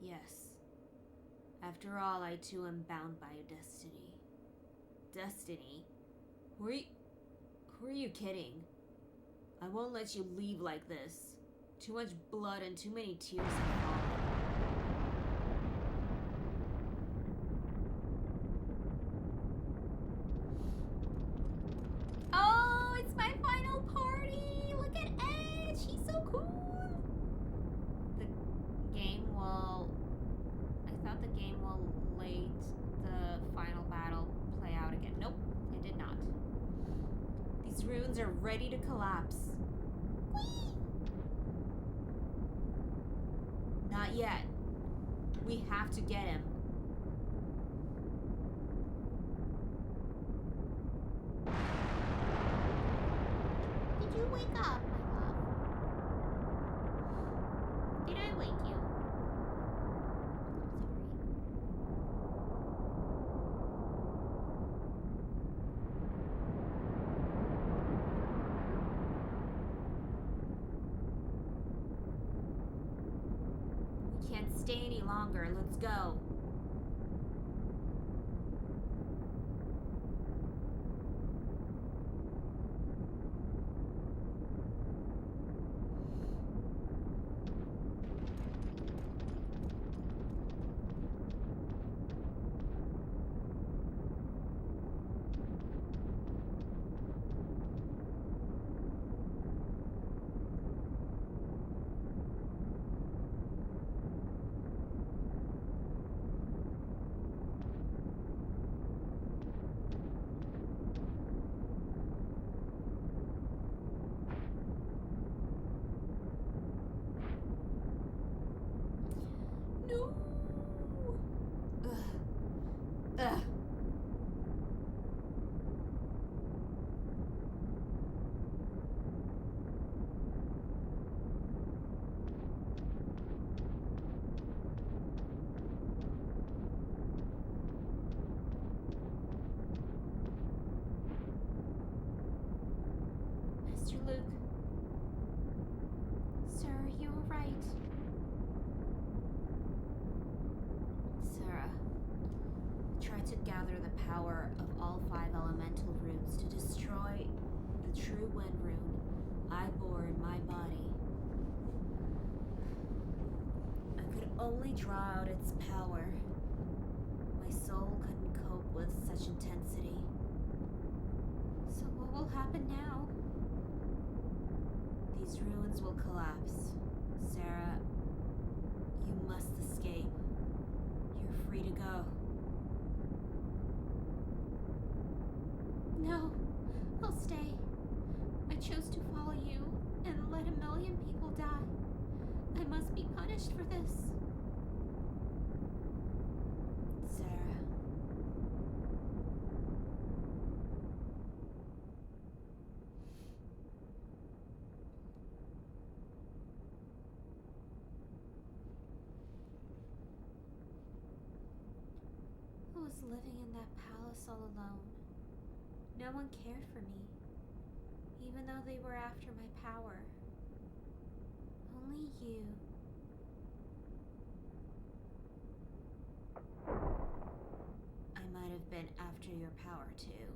Yes. After all, I too am bound by a destiny. Destiny? Who are you kidding? I won't let you leave like this. Too much blood and too many tears have fallen. Oh, it's my final party! Look at Edge! He's so cool! The game will... I thought the game will let the final battle play out again. Nope, it did not. These runes are ready to collapse. Whee! Not yet. We have to get him. Did you wake up, my love? Did I wake you? We can't stay any longer. Let's go. to gather the power of all 5 elemental runes to destroy the true wind rune I bore in my body. I could only draw out its power. My soul couldn't cope with such intensity. So what will happen now? These ruins will collapse. Sarah, you must escape. You're free to go. No, I'll stay. I chose to follow you and let 1,000,000 people die. I must be punished for this. Sarah. I was living in that palace all alone. No one cared for me, even though they were after my power. Only you. I might have been after your power too.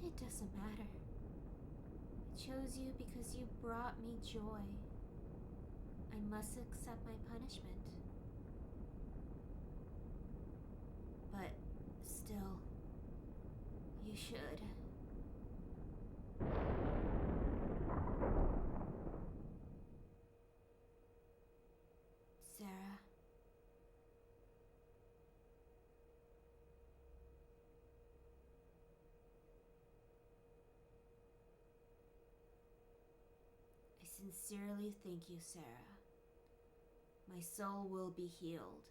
It doesn't matter. I chose you because you brought me joy. I must accept my punishment. But still, you should. Sarah. I sincerely thank you, Sarah. My soul will be healed.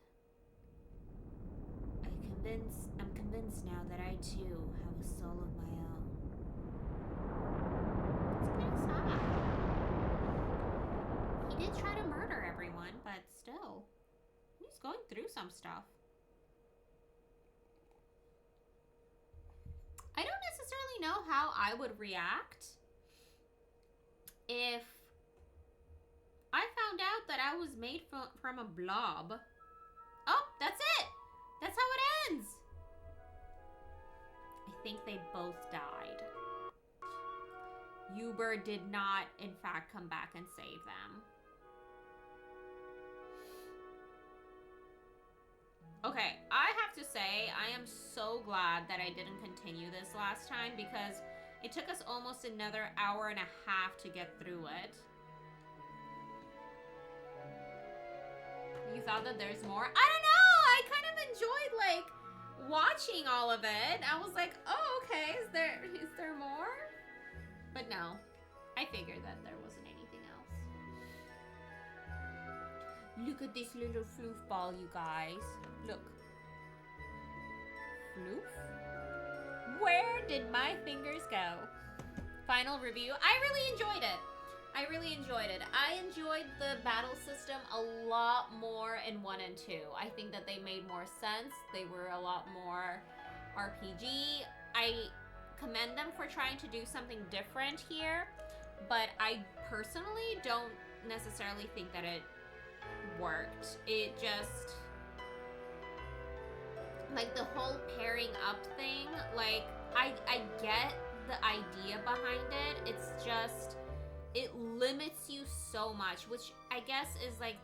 I'm convinced now that I too have a soul of my own. It's kind of sad. He did try to murder everyone, but still, he's going through some stuff. I don't necessarily know how I would react if I found out that I was made from a blob. Oh, that's it! That's how it ends! I think they both died. Uber did not, in fact, come back and save them. Okay, I have to say, I am so glad that I didn't continue this last time because it took us almost another hour and a half to get through it. You thought that there's more? I don't know! I kind of enjoyed, like, watching all of it. I was like, oh, okay, is there more? But no, I figured that there wasn't anything else. Look at this little floof ball, you guys. Look. Floof? Where did my fingers go? Final review. I really enjoyed it. I enjoyed the battle system a lot more in 1 and 2. I think that they made more sense. They were a lot more RPG. I commend them for trying to do something different here, but I personally don't necessarily think that it worked. It just, like, the whole pairing up thing, like, I get the idea behind it. It's just, it limits you so much, which I guess is, like,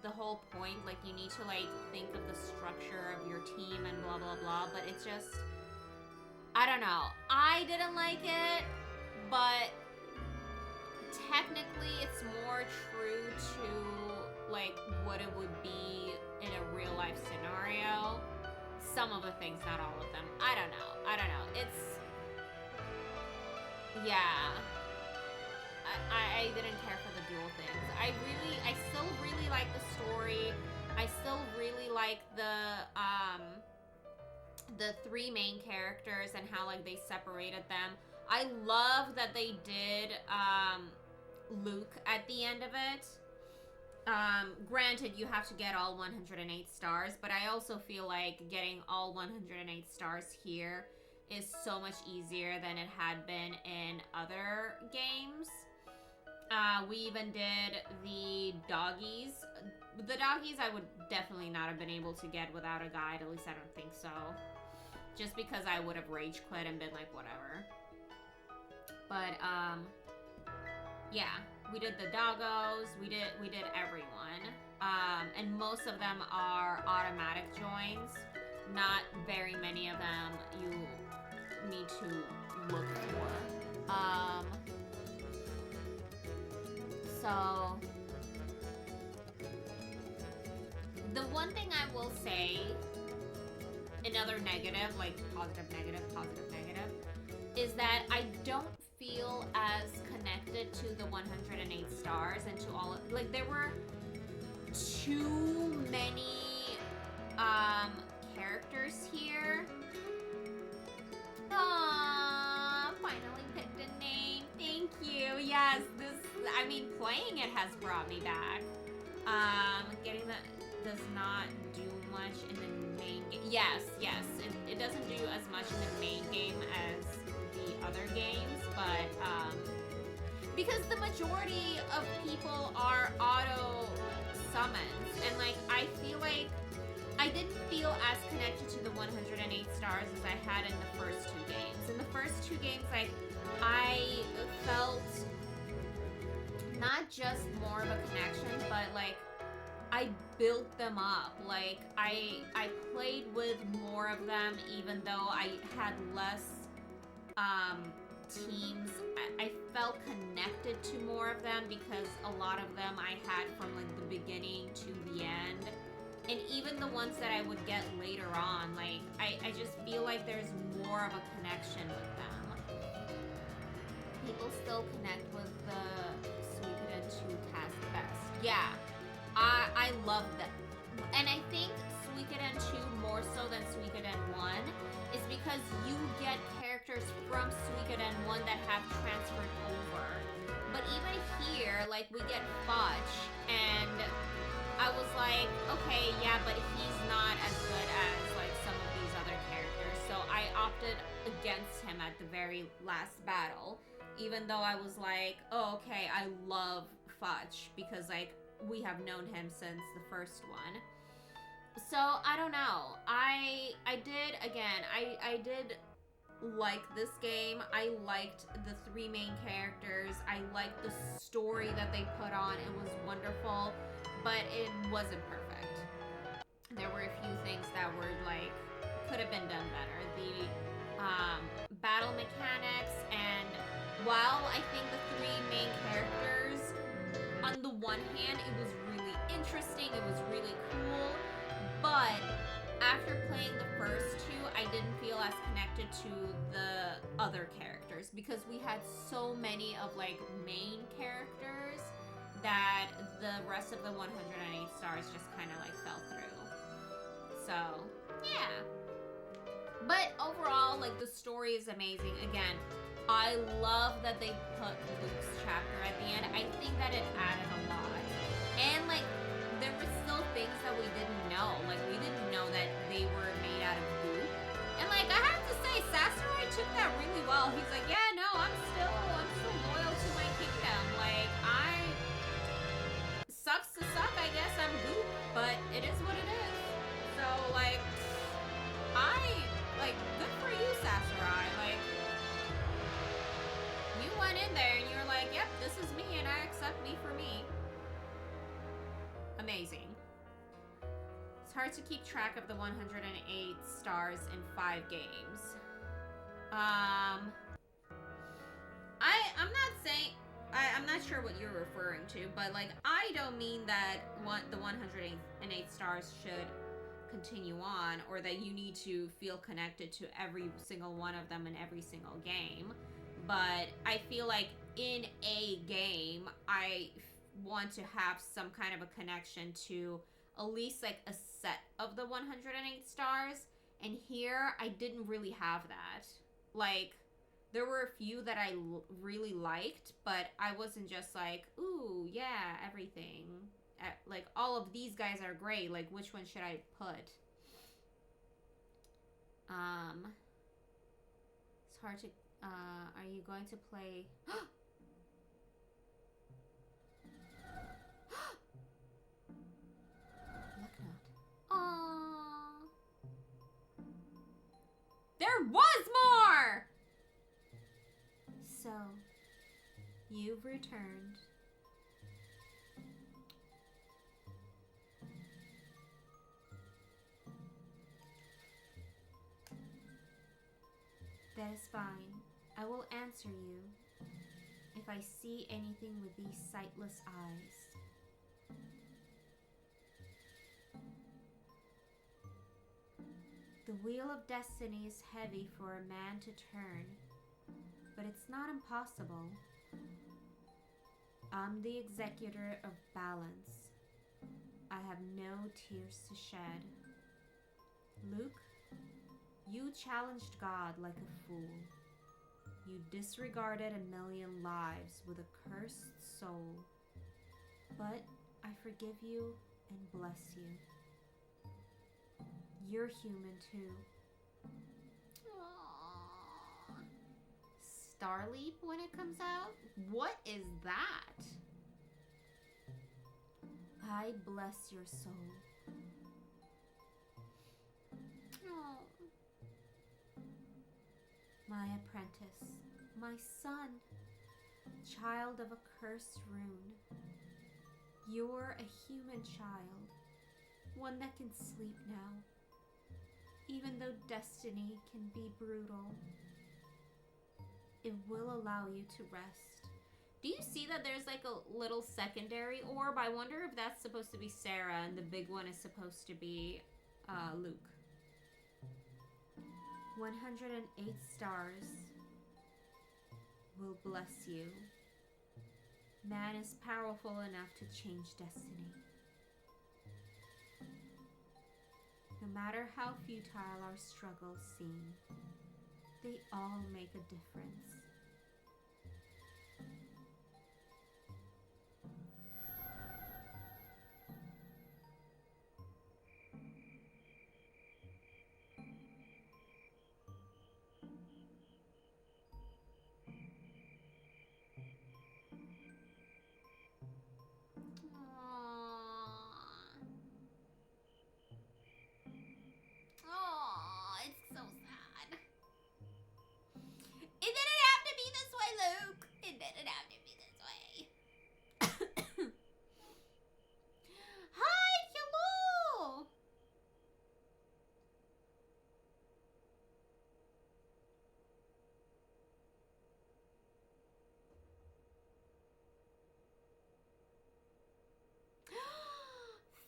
the whole point. Like, you need to, like, think of the structure of your team and blah, blah, blah, but it's just, I don't know. I didn't like it, but technically it's more true to, like, what it would be in a real life scenario. Some of the things, not all of them. I don't know. It's, yeah. I didn't care for the dual things. I still really like the story. I still really like the 3 main characters and how, like, they separated them. I love that they did Luke at the end of it. Granted, you have to get all 108 stars, but I also feel like getting all 108 stars here is so much easier than it had been in other games. We even did the doggies. The doggies I would definitely not have been able to get without a guide. At least I don't think so. Just because I would have rage quit and been like, whatever. But, yeah. We did the doggos. We did everyone. And most of them are automatic joins. Not very many of them you need to look for. So the one thing I will say, another negative, like positive, negative, is that I don't feel as connected to the 108 stars and to all of, like, there were too many characters here. Aww, finally picked a name. Thank you. Yes, I mean, playing it has brought me back. Getting that does not do much in the main game. Yes, it doesn't do as much in the main game as the other games, but, because the majority of people are auto summons, and, like, I feel like I didn't feel as connected to the 108 stars as I had in the first two games. In the first two games, like, I felt not just more of a connection, but, like, I built them up. Like, I played with more of them, even though I had less teams. I felt connected to more of them because a lot of them I had from, like, the beginning to the end. And even the ones that I would get later on, like, I just feel like there's more of a connection with them. People still connect with the Suikoden 2 cast best. Yeah, I love them. And I think Suikoden 2 more so than Suikoden 1 is because you get characters from Suikoden 1 that have transferred over. But even here, like, we get Fudge, and I was like, okay, yeah, but he's not as good as, like, some of these other characters. So I opted against him at the very last battle. Even though I was like, oh, okay, I love Fudge. Because, like, we have known him since the first one. So, I don't know. I did like this game. I liked the three main characters. I liked the story that they put on. It was wonderful. But it wasn't perfect. There were a few things that were, like, could have been done better. The battle mechanics, and while I think the three main characters, on the one hand, it was really interesting, it was really cool, but after playing the first two, I didn't feel as connected to the other characters because we had so many of, like, main characters that the rest of the 108 stars just kind of, like, fell through. So, yeah. But overall, like, the story is amazing. Again, I love that they put Luke's chapter at the end. I think that it added a lot. And, like, there were still things that we didn't know. Like, we didn't know that they were made out of Luke. And, like, I have to say, Sasarai took that really well. He's like, yeah, no, I'm still loyal to my kingdom. Like, sucks to suck, I guess I'm Goop, but it is what it is. So, like, good for you, Sasarai. Like, you went in there and you were like, yep, this is me and I accept me for me. Amazing. It's hard to keep track of the 108 stars in 5 games. I'm not sure what you're referring to, but, like, I don't mean that the 108 stars should continue on, or that you need to feel connected to every single one of them in every single game. But I feel like in a game, I want to have some kind of a connection to at least, like, a set of the 108 stars. And here, I didn't really have that. Like, there were a few that I really liked, but I wasn't just like, ooh, yeah, everything. Like, all of these guys are great. Like, which one should I put? It's hard to, are you going to play? Lucknut. There was more! So, you've returned. That is fine. I will answer you if I see anything with these sightless eyes. The wheel of destiny is heavy for a man to turn, but it's not impossible. I'm the executor of balance. I have no tears to shed. Luke, you challenged God like a fool. You disregarded a million lives with a cursed soul. But I forgive you and bless you. You're human too. Aww. Starleap when it comes out? What is that? I bless your soul. Oh. My apprentice, my son, child of a cursed rune. You're a human child, one that can sleep now, even though destiny can be brutal. It will allow you to rest. Do you see that there's like a little secondary orb? I wonder if that's supposed to be Sarah and the big one is supposed to be Luke. 108 stars will bless you. Man is powerful enough to change destiny. No matter how futile our struggles seem, they all make a difference. Oh, it's so sad. It didn't have to be this way, Luke. It didn't have to be this way. Hi, hello.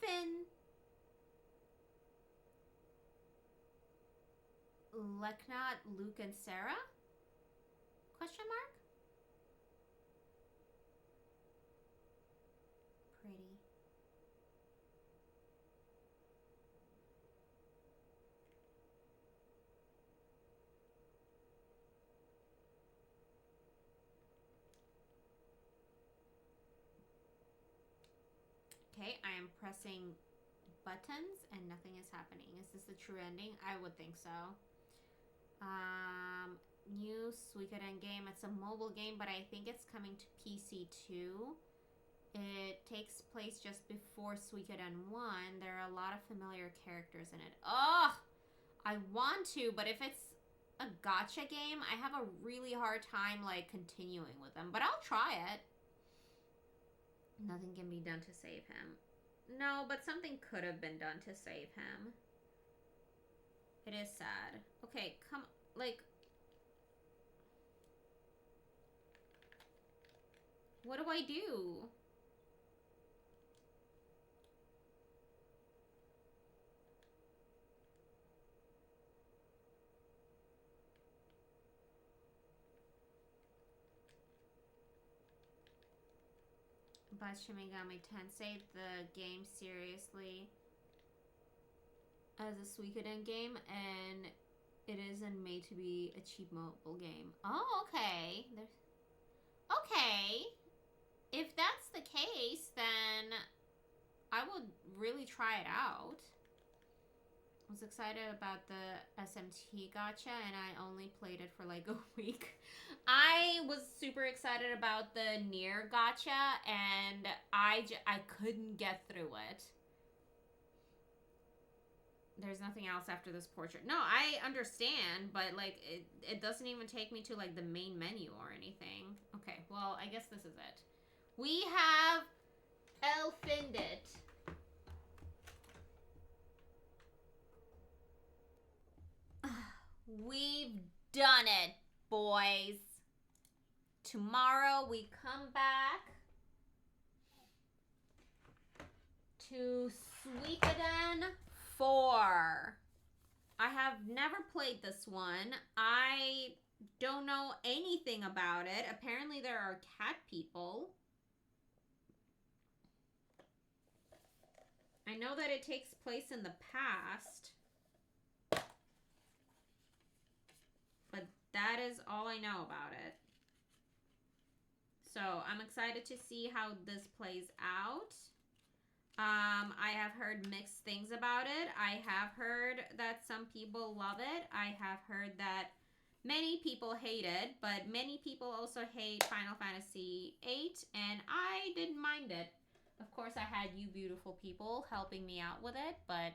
Finn. Leknot, Luke, and Sarah? Question mark? Pretty. Okay, I am pressing buttons and nothing is happening. Is this the true ending? I would think so. New Suikoden game. It's a mobile game, but I think it's coming to PC too. It takes place just before Suikoden 1. There are a lot of familiar characters in it. Ugh! I want to, but if it's a gacha game, I have a really hard time, like, continuing with them. But I'll try it. Nothing can be done to save him. No, but something could have been done to save him. It is sad. Okay, come, like... What do I do? By Shin Megami Tensei, the game seriously as a Suikoden game, and it isn't made to be a cheap mobile game. Oh, okay. Okay. If that's the case, then I would really try it out. I was excited about the SMT gacha, and I only played it for like a week. I was super excited about the Nier gacha, and I couldn't get through it. There's nothing else after this portrait. No, I understand, but like it doesn't even take me to like the main menu or anything. Okay, well, I guess this is it. We have elfined it. We've done it, boys. Tomorrow we come back to Suikoden 4. I have never played this one. I don't know anything about it. Apparently there are cat people. I know that it takes place in the past. But that is all I know about it. So I'm excited to see how this plays out. I have heard mixed things about it. I have heard that some people love it. I have heard that many people hate it, but many people also hate Final Fantasy VIII, and I didn't mind it. Of course, I had you beautiful people helping me out with it, but...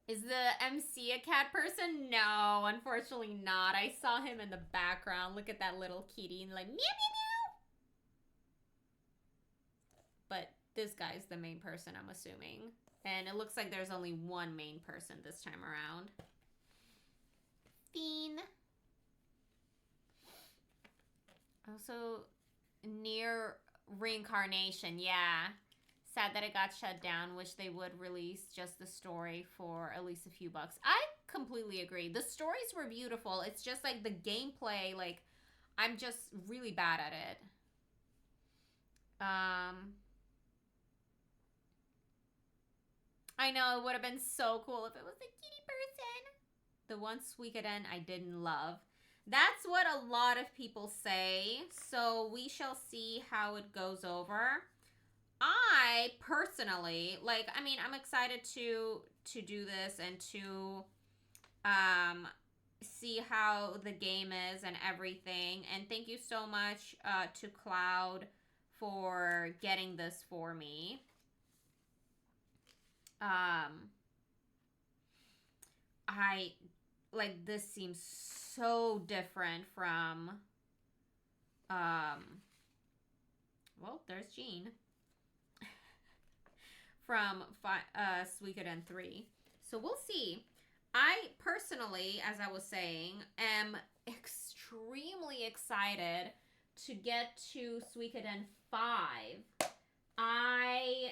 Is the MC a cat person? No, unfortunately not. I saw him in the background. Look at that little kitty and like, meow, meow, meow. But this guy's the main person, I'm assuming. And it looks like there's only one main person this time around. Fiend. Also, near reincarnation, yeah. Sad that it got shut down. Wish they would release just the story for at least a few bucks. I completely agree. The stories were beautiful. It's just like the gameplay, like, I'm just really bad at it. I know it would have been so cool if it was a kitty person. The one Suikoden I didn't love. That's what a lot of people say. So we shall see how it goes over. I personally, like, I mean, I'm excited to do this and to see how the game is and everything. And thank you so much to Cloud for getting this for me. I, like, this seems so different from, well, there's Jean. From Suikoden 3. So we'll see. I personally, as I was saying, am extremely excited to get to Suikoden 5. I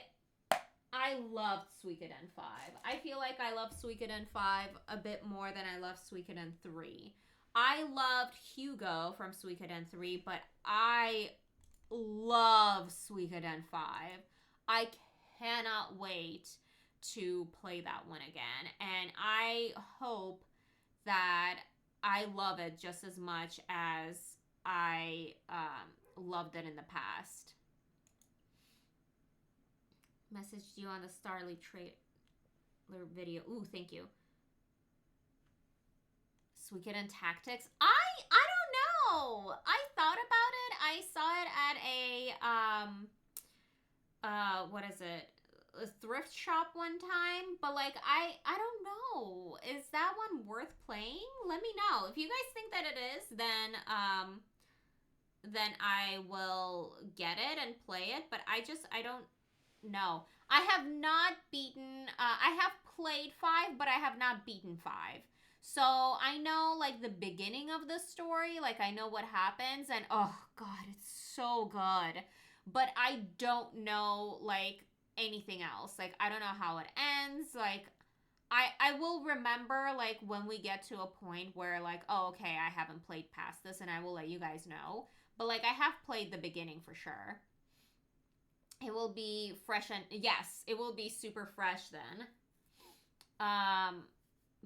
loved Suikoden 5. I feel like I love Suikoden 5 a bit more than I love Suikoden 3. I loved Hugo from Suikoden 3, but I love Suikoden 5. I cannot wait to play that one again, and I hope that I love it just as much as I loved it in the past. Messaged you on the Starly trailer video. Ooh, thank you. Suikoden Tactics. I don't know. I thought about it. I saw it at a what is it? A thrift shop one time, but like I don't know. Is that one worth playing? Let me know. If you guys think that it is, then I will get it and play it, but I don't know. I have not beaten I have played 5, but I have not beaten 5. So I know like the beginning of the story, like I know what happens, and oh god, it's so good. But I don't know like anything else. Like I don't know how it ends. Like I will remember like when we get to a point where like, oh okay, I haven't played past this, and I will let you guys know. But like I have played the beginning for sure. It will be fresh, and yes, it will be super fresh then.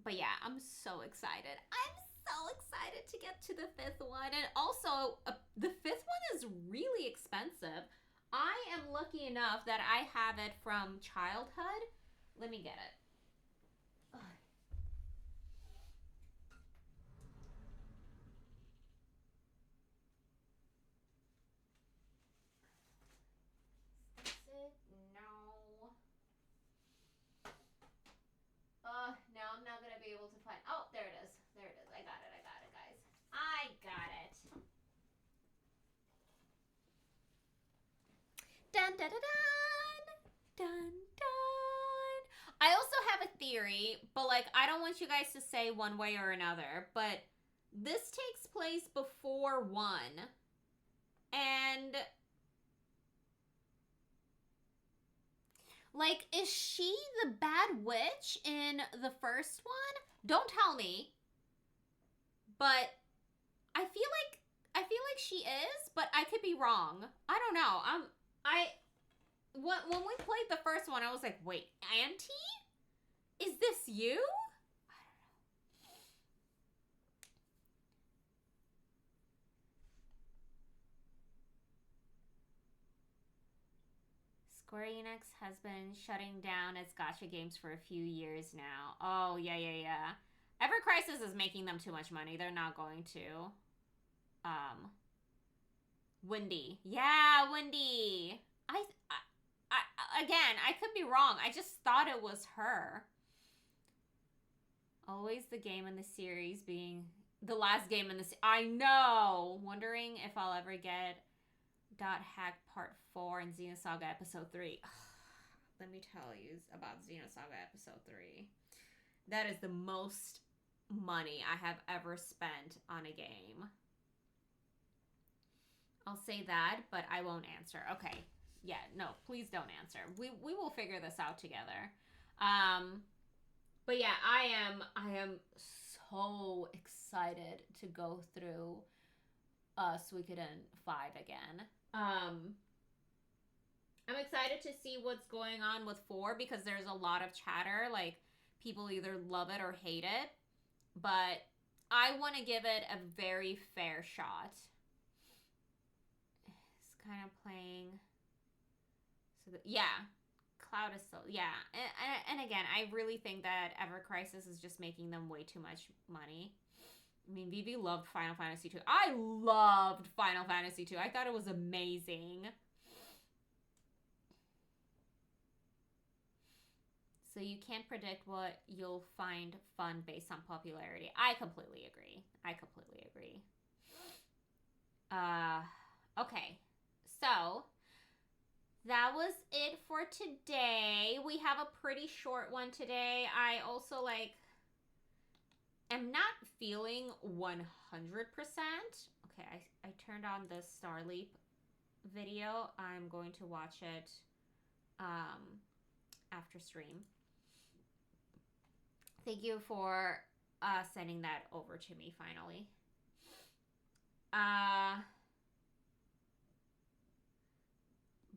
But yeah, I'm so excited. I'm so excited to get to the 5th one. And also, the 5th one is really expensive. I am lucky enough that I have it from childhood. Let me get it. Is this it? No. theory, but like I don't want you guys to say one way or another, but this takes place before 1. And like, is she the bad witch in the first one? Don't tell me. But I feel like she is, but I could be wrong. I don't know. When we played the first one, I was like, wait, Auntie? Is this you? Square Enix has been shutting down its gacha games for a few years now. Oh, yeah. Ever Crisis is making them too much money. They're not going to. Wendy. Yeah, Wendy. Again, I could be wrong. I just thought it was her. Always the game in the series being the last game in this. I know. Wondering if I'll ever get Hack Part 4 and Xenosaga Episode 3. Let me tell you about Xenosaga Episode 3. That is the most money I have ever spent on a game. I'll say that, but I won't answer. Okay. Yeah, no, please don't answer. We will figure this out together. But yeah, I am so excited to go through Suikoden 5 again. I'm excited to see what's going on with 4 because there's a lot of chatter. Like, people either love it or hate it. But I want to give it a very fair shot. It's kind of playing. So, yeah. Cloud is still. Yeah. And again, I really think that Ever Crisis is just making them way too much money. I mean, Vivi loved Final Fantasy II. I loved Final Fantasy II. I thought it was amazing. So you can't predict what you'll find fun based on popularity. I completely agree. Okay. So that was it for today. We have a pretty short one today. I also am not feeling 100%. Okay, I turned on the Starleap video. I'm going to watch it after stream. Thank you for sending that over to me finally.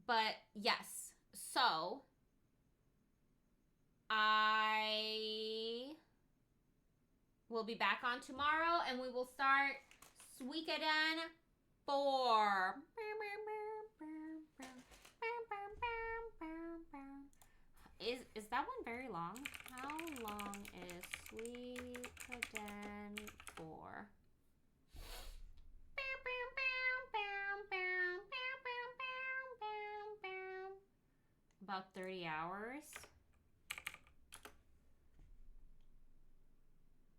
But yes, so I will be back on tomorrow and we will start Suikoden 4. Is that one very long? How long is Suikoden 4? About 30 hours.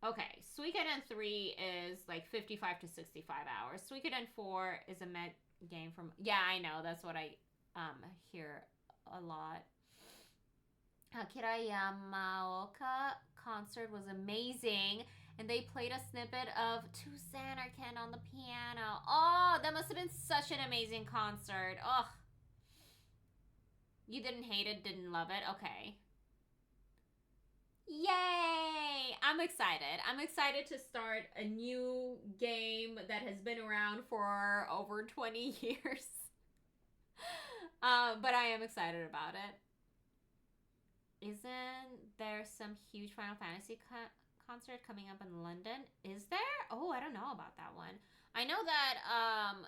Okay, Suikoden 3 is like 55 to 65 hours. Suikoden 4 is a med game from... Yeah, I know. That's what I hear a lot. Akira Yamaoka concert was amazing. And they played a snippet of Toussaint Arcane on the piano. Oh, that must have been such an amazing concert. Ugh. You didn't hate it, didn't love it? Okay. Yay! I'm excited to start a new game that has been around for over 20 years. But I am excited about it. Isn't there some huge Final Fantasy concert coming up in London? Is there? Oh, I don't know about that one. I know that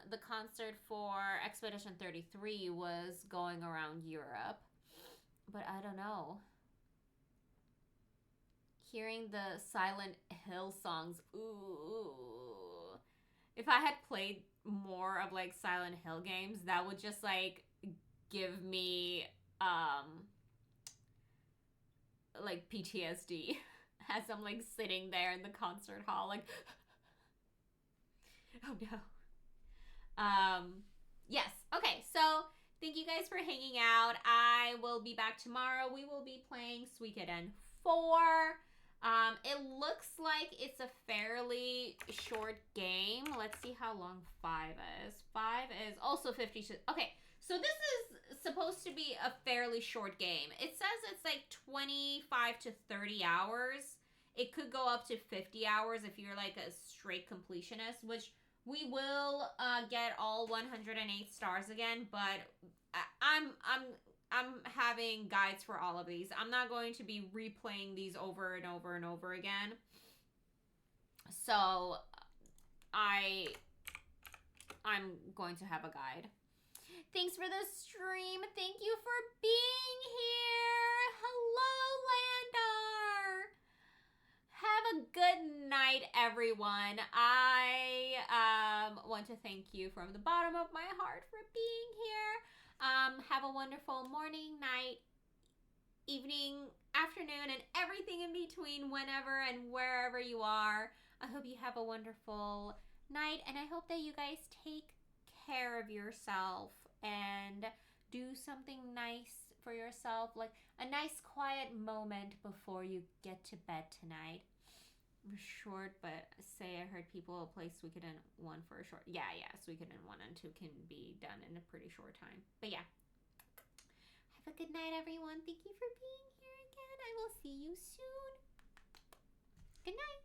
the concert for Expedition 33 was going around Europe, but I don't know. Hearing the Silent Hill songs, ooh. If I had played more of like Silent Hill games, that would just like give me like PTSD as I'm like sitting there in the concert hall like oh no. Yes. Okay, so thank you guys for hanging out. I will be back tomorrow. We will be playing Suikoden 4. It looks like it's a fairly short game. Let's see how long 5 is. 5 is also 50. Okay, so this is supposed to be a fairly short game. It says it's like 25 to 30 hours. It could go up to 50 hours if you're like a straight completionist, which we will get all 108 stars again, but I'm having guides for all of these. I'm not going to be replaying these over and over and over again. So I'm going to have a guide. Thanks for the stream. Thank you for being here. Hello, Landar. Have a good night, everyone. I want to thank you from the bottom of my heart for being here. Have a wonderful morning, night, evening, afternoon, and everything in between, whenever and wherever you are. I hope you have a wonderful night, and I hope that you guys take care of yourself and do something nice for yourself, like a nice quiet moment before you get to bed tonight. Short, but say I heard people play Suikoden 1 for a short. Yeah, Suikoden 1 and 2 can be done in a pretty short time. But yeah. Have a good night, everyone. Thank you for being here again. I will see you soon. Good night.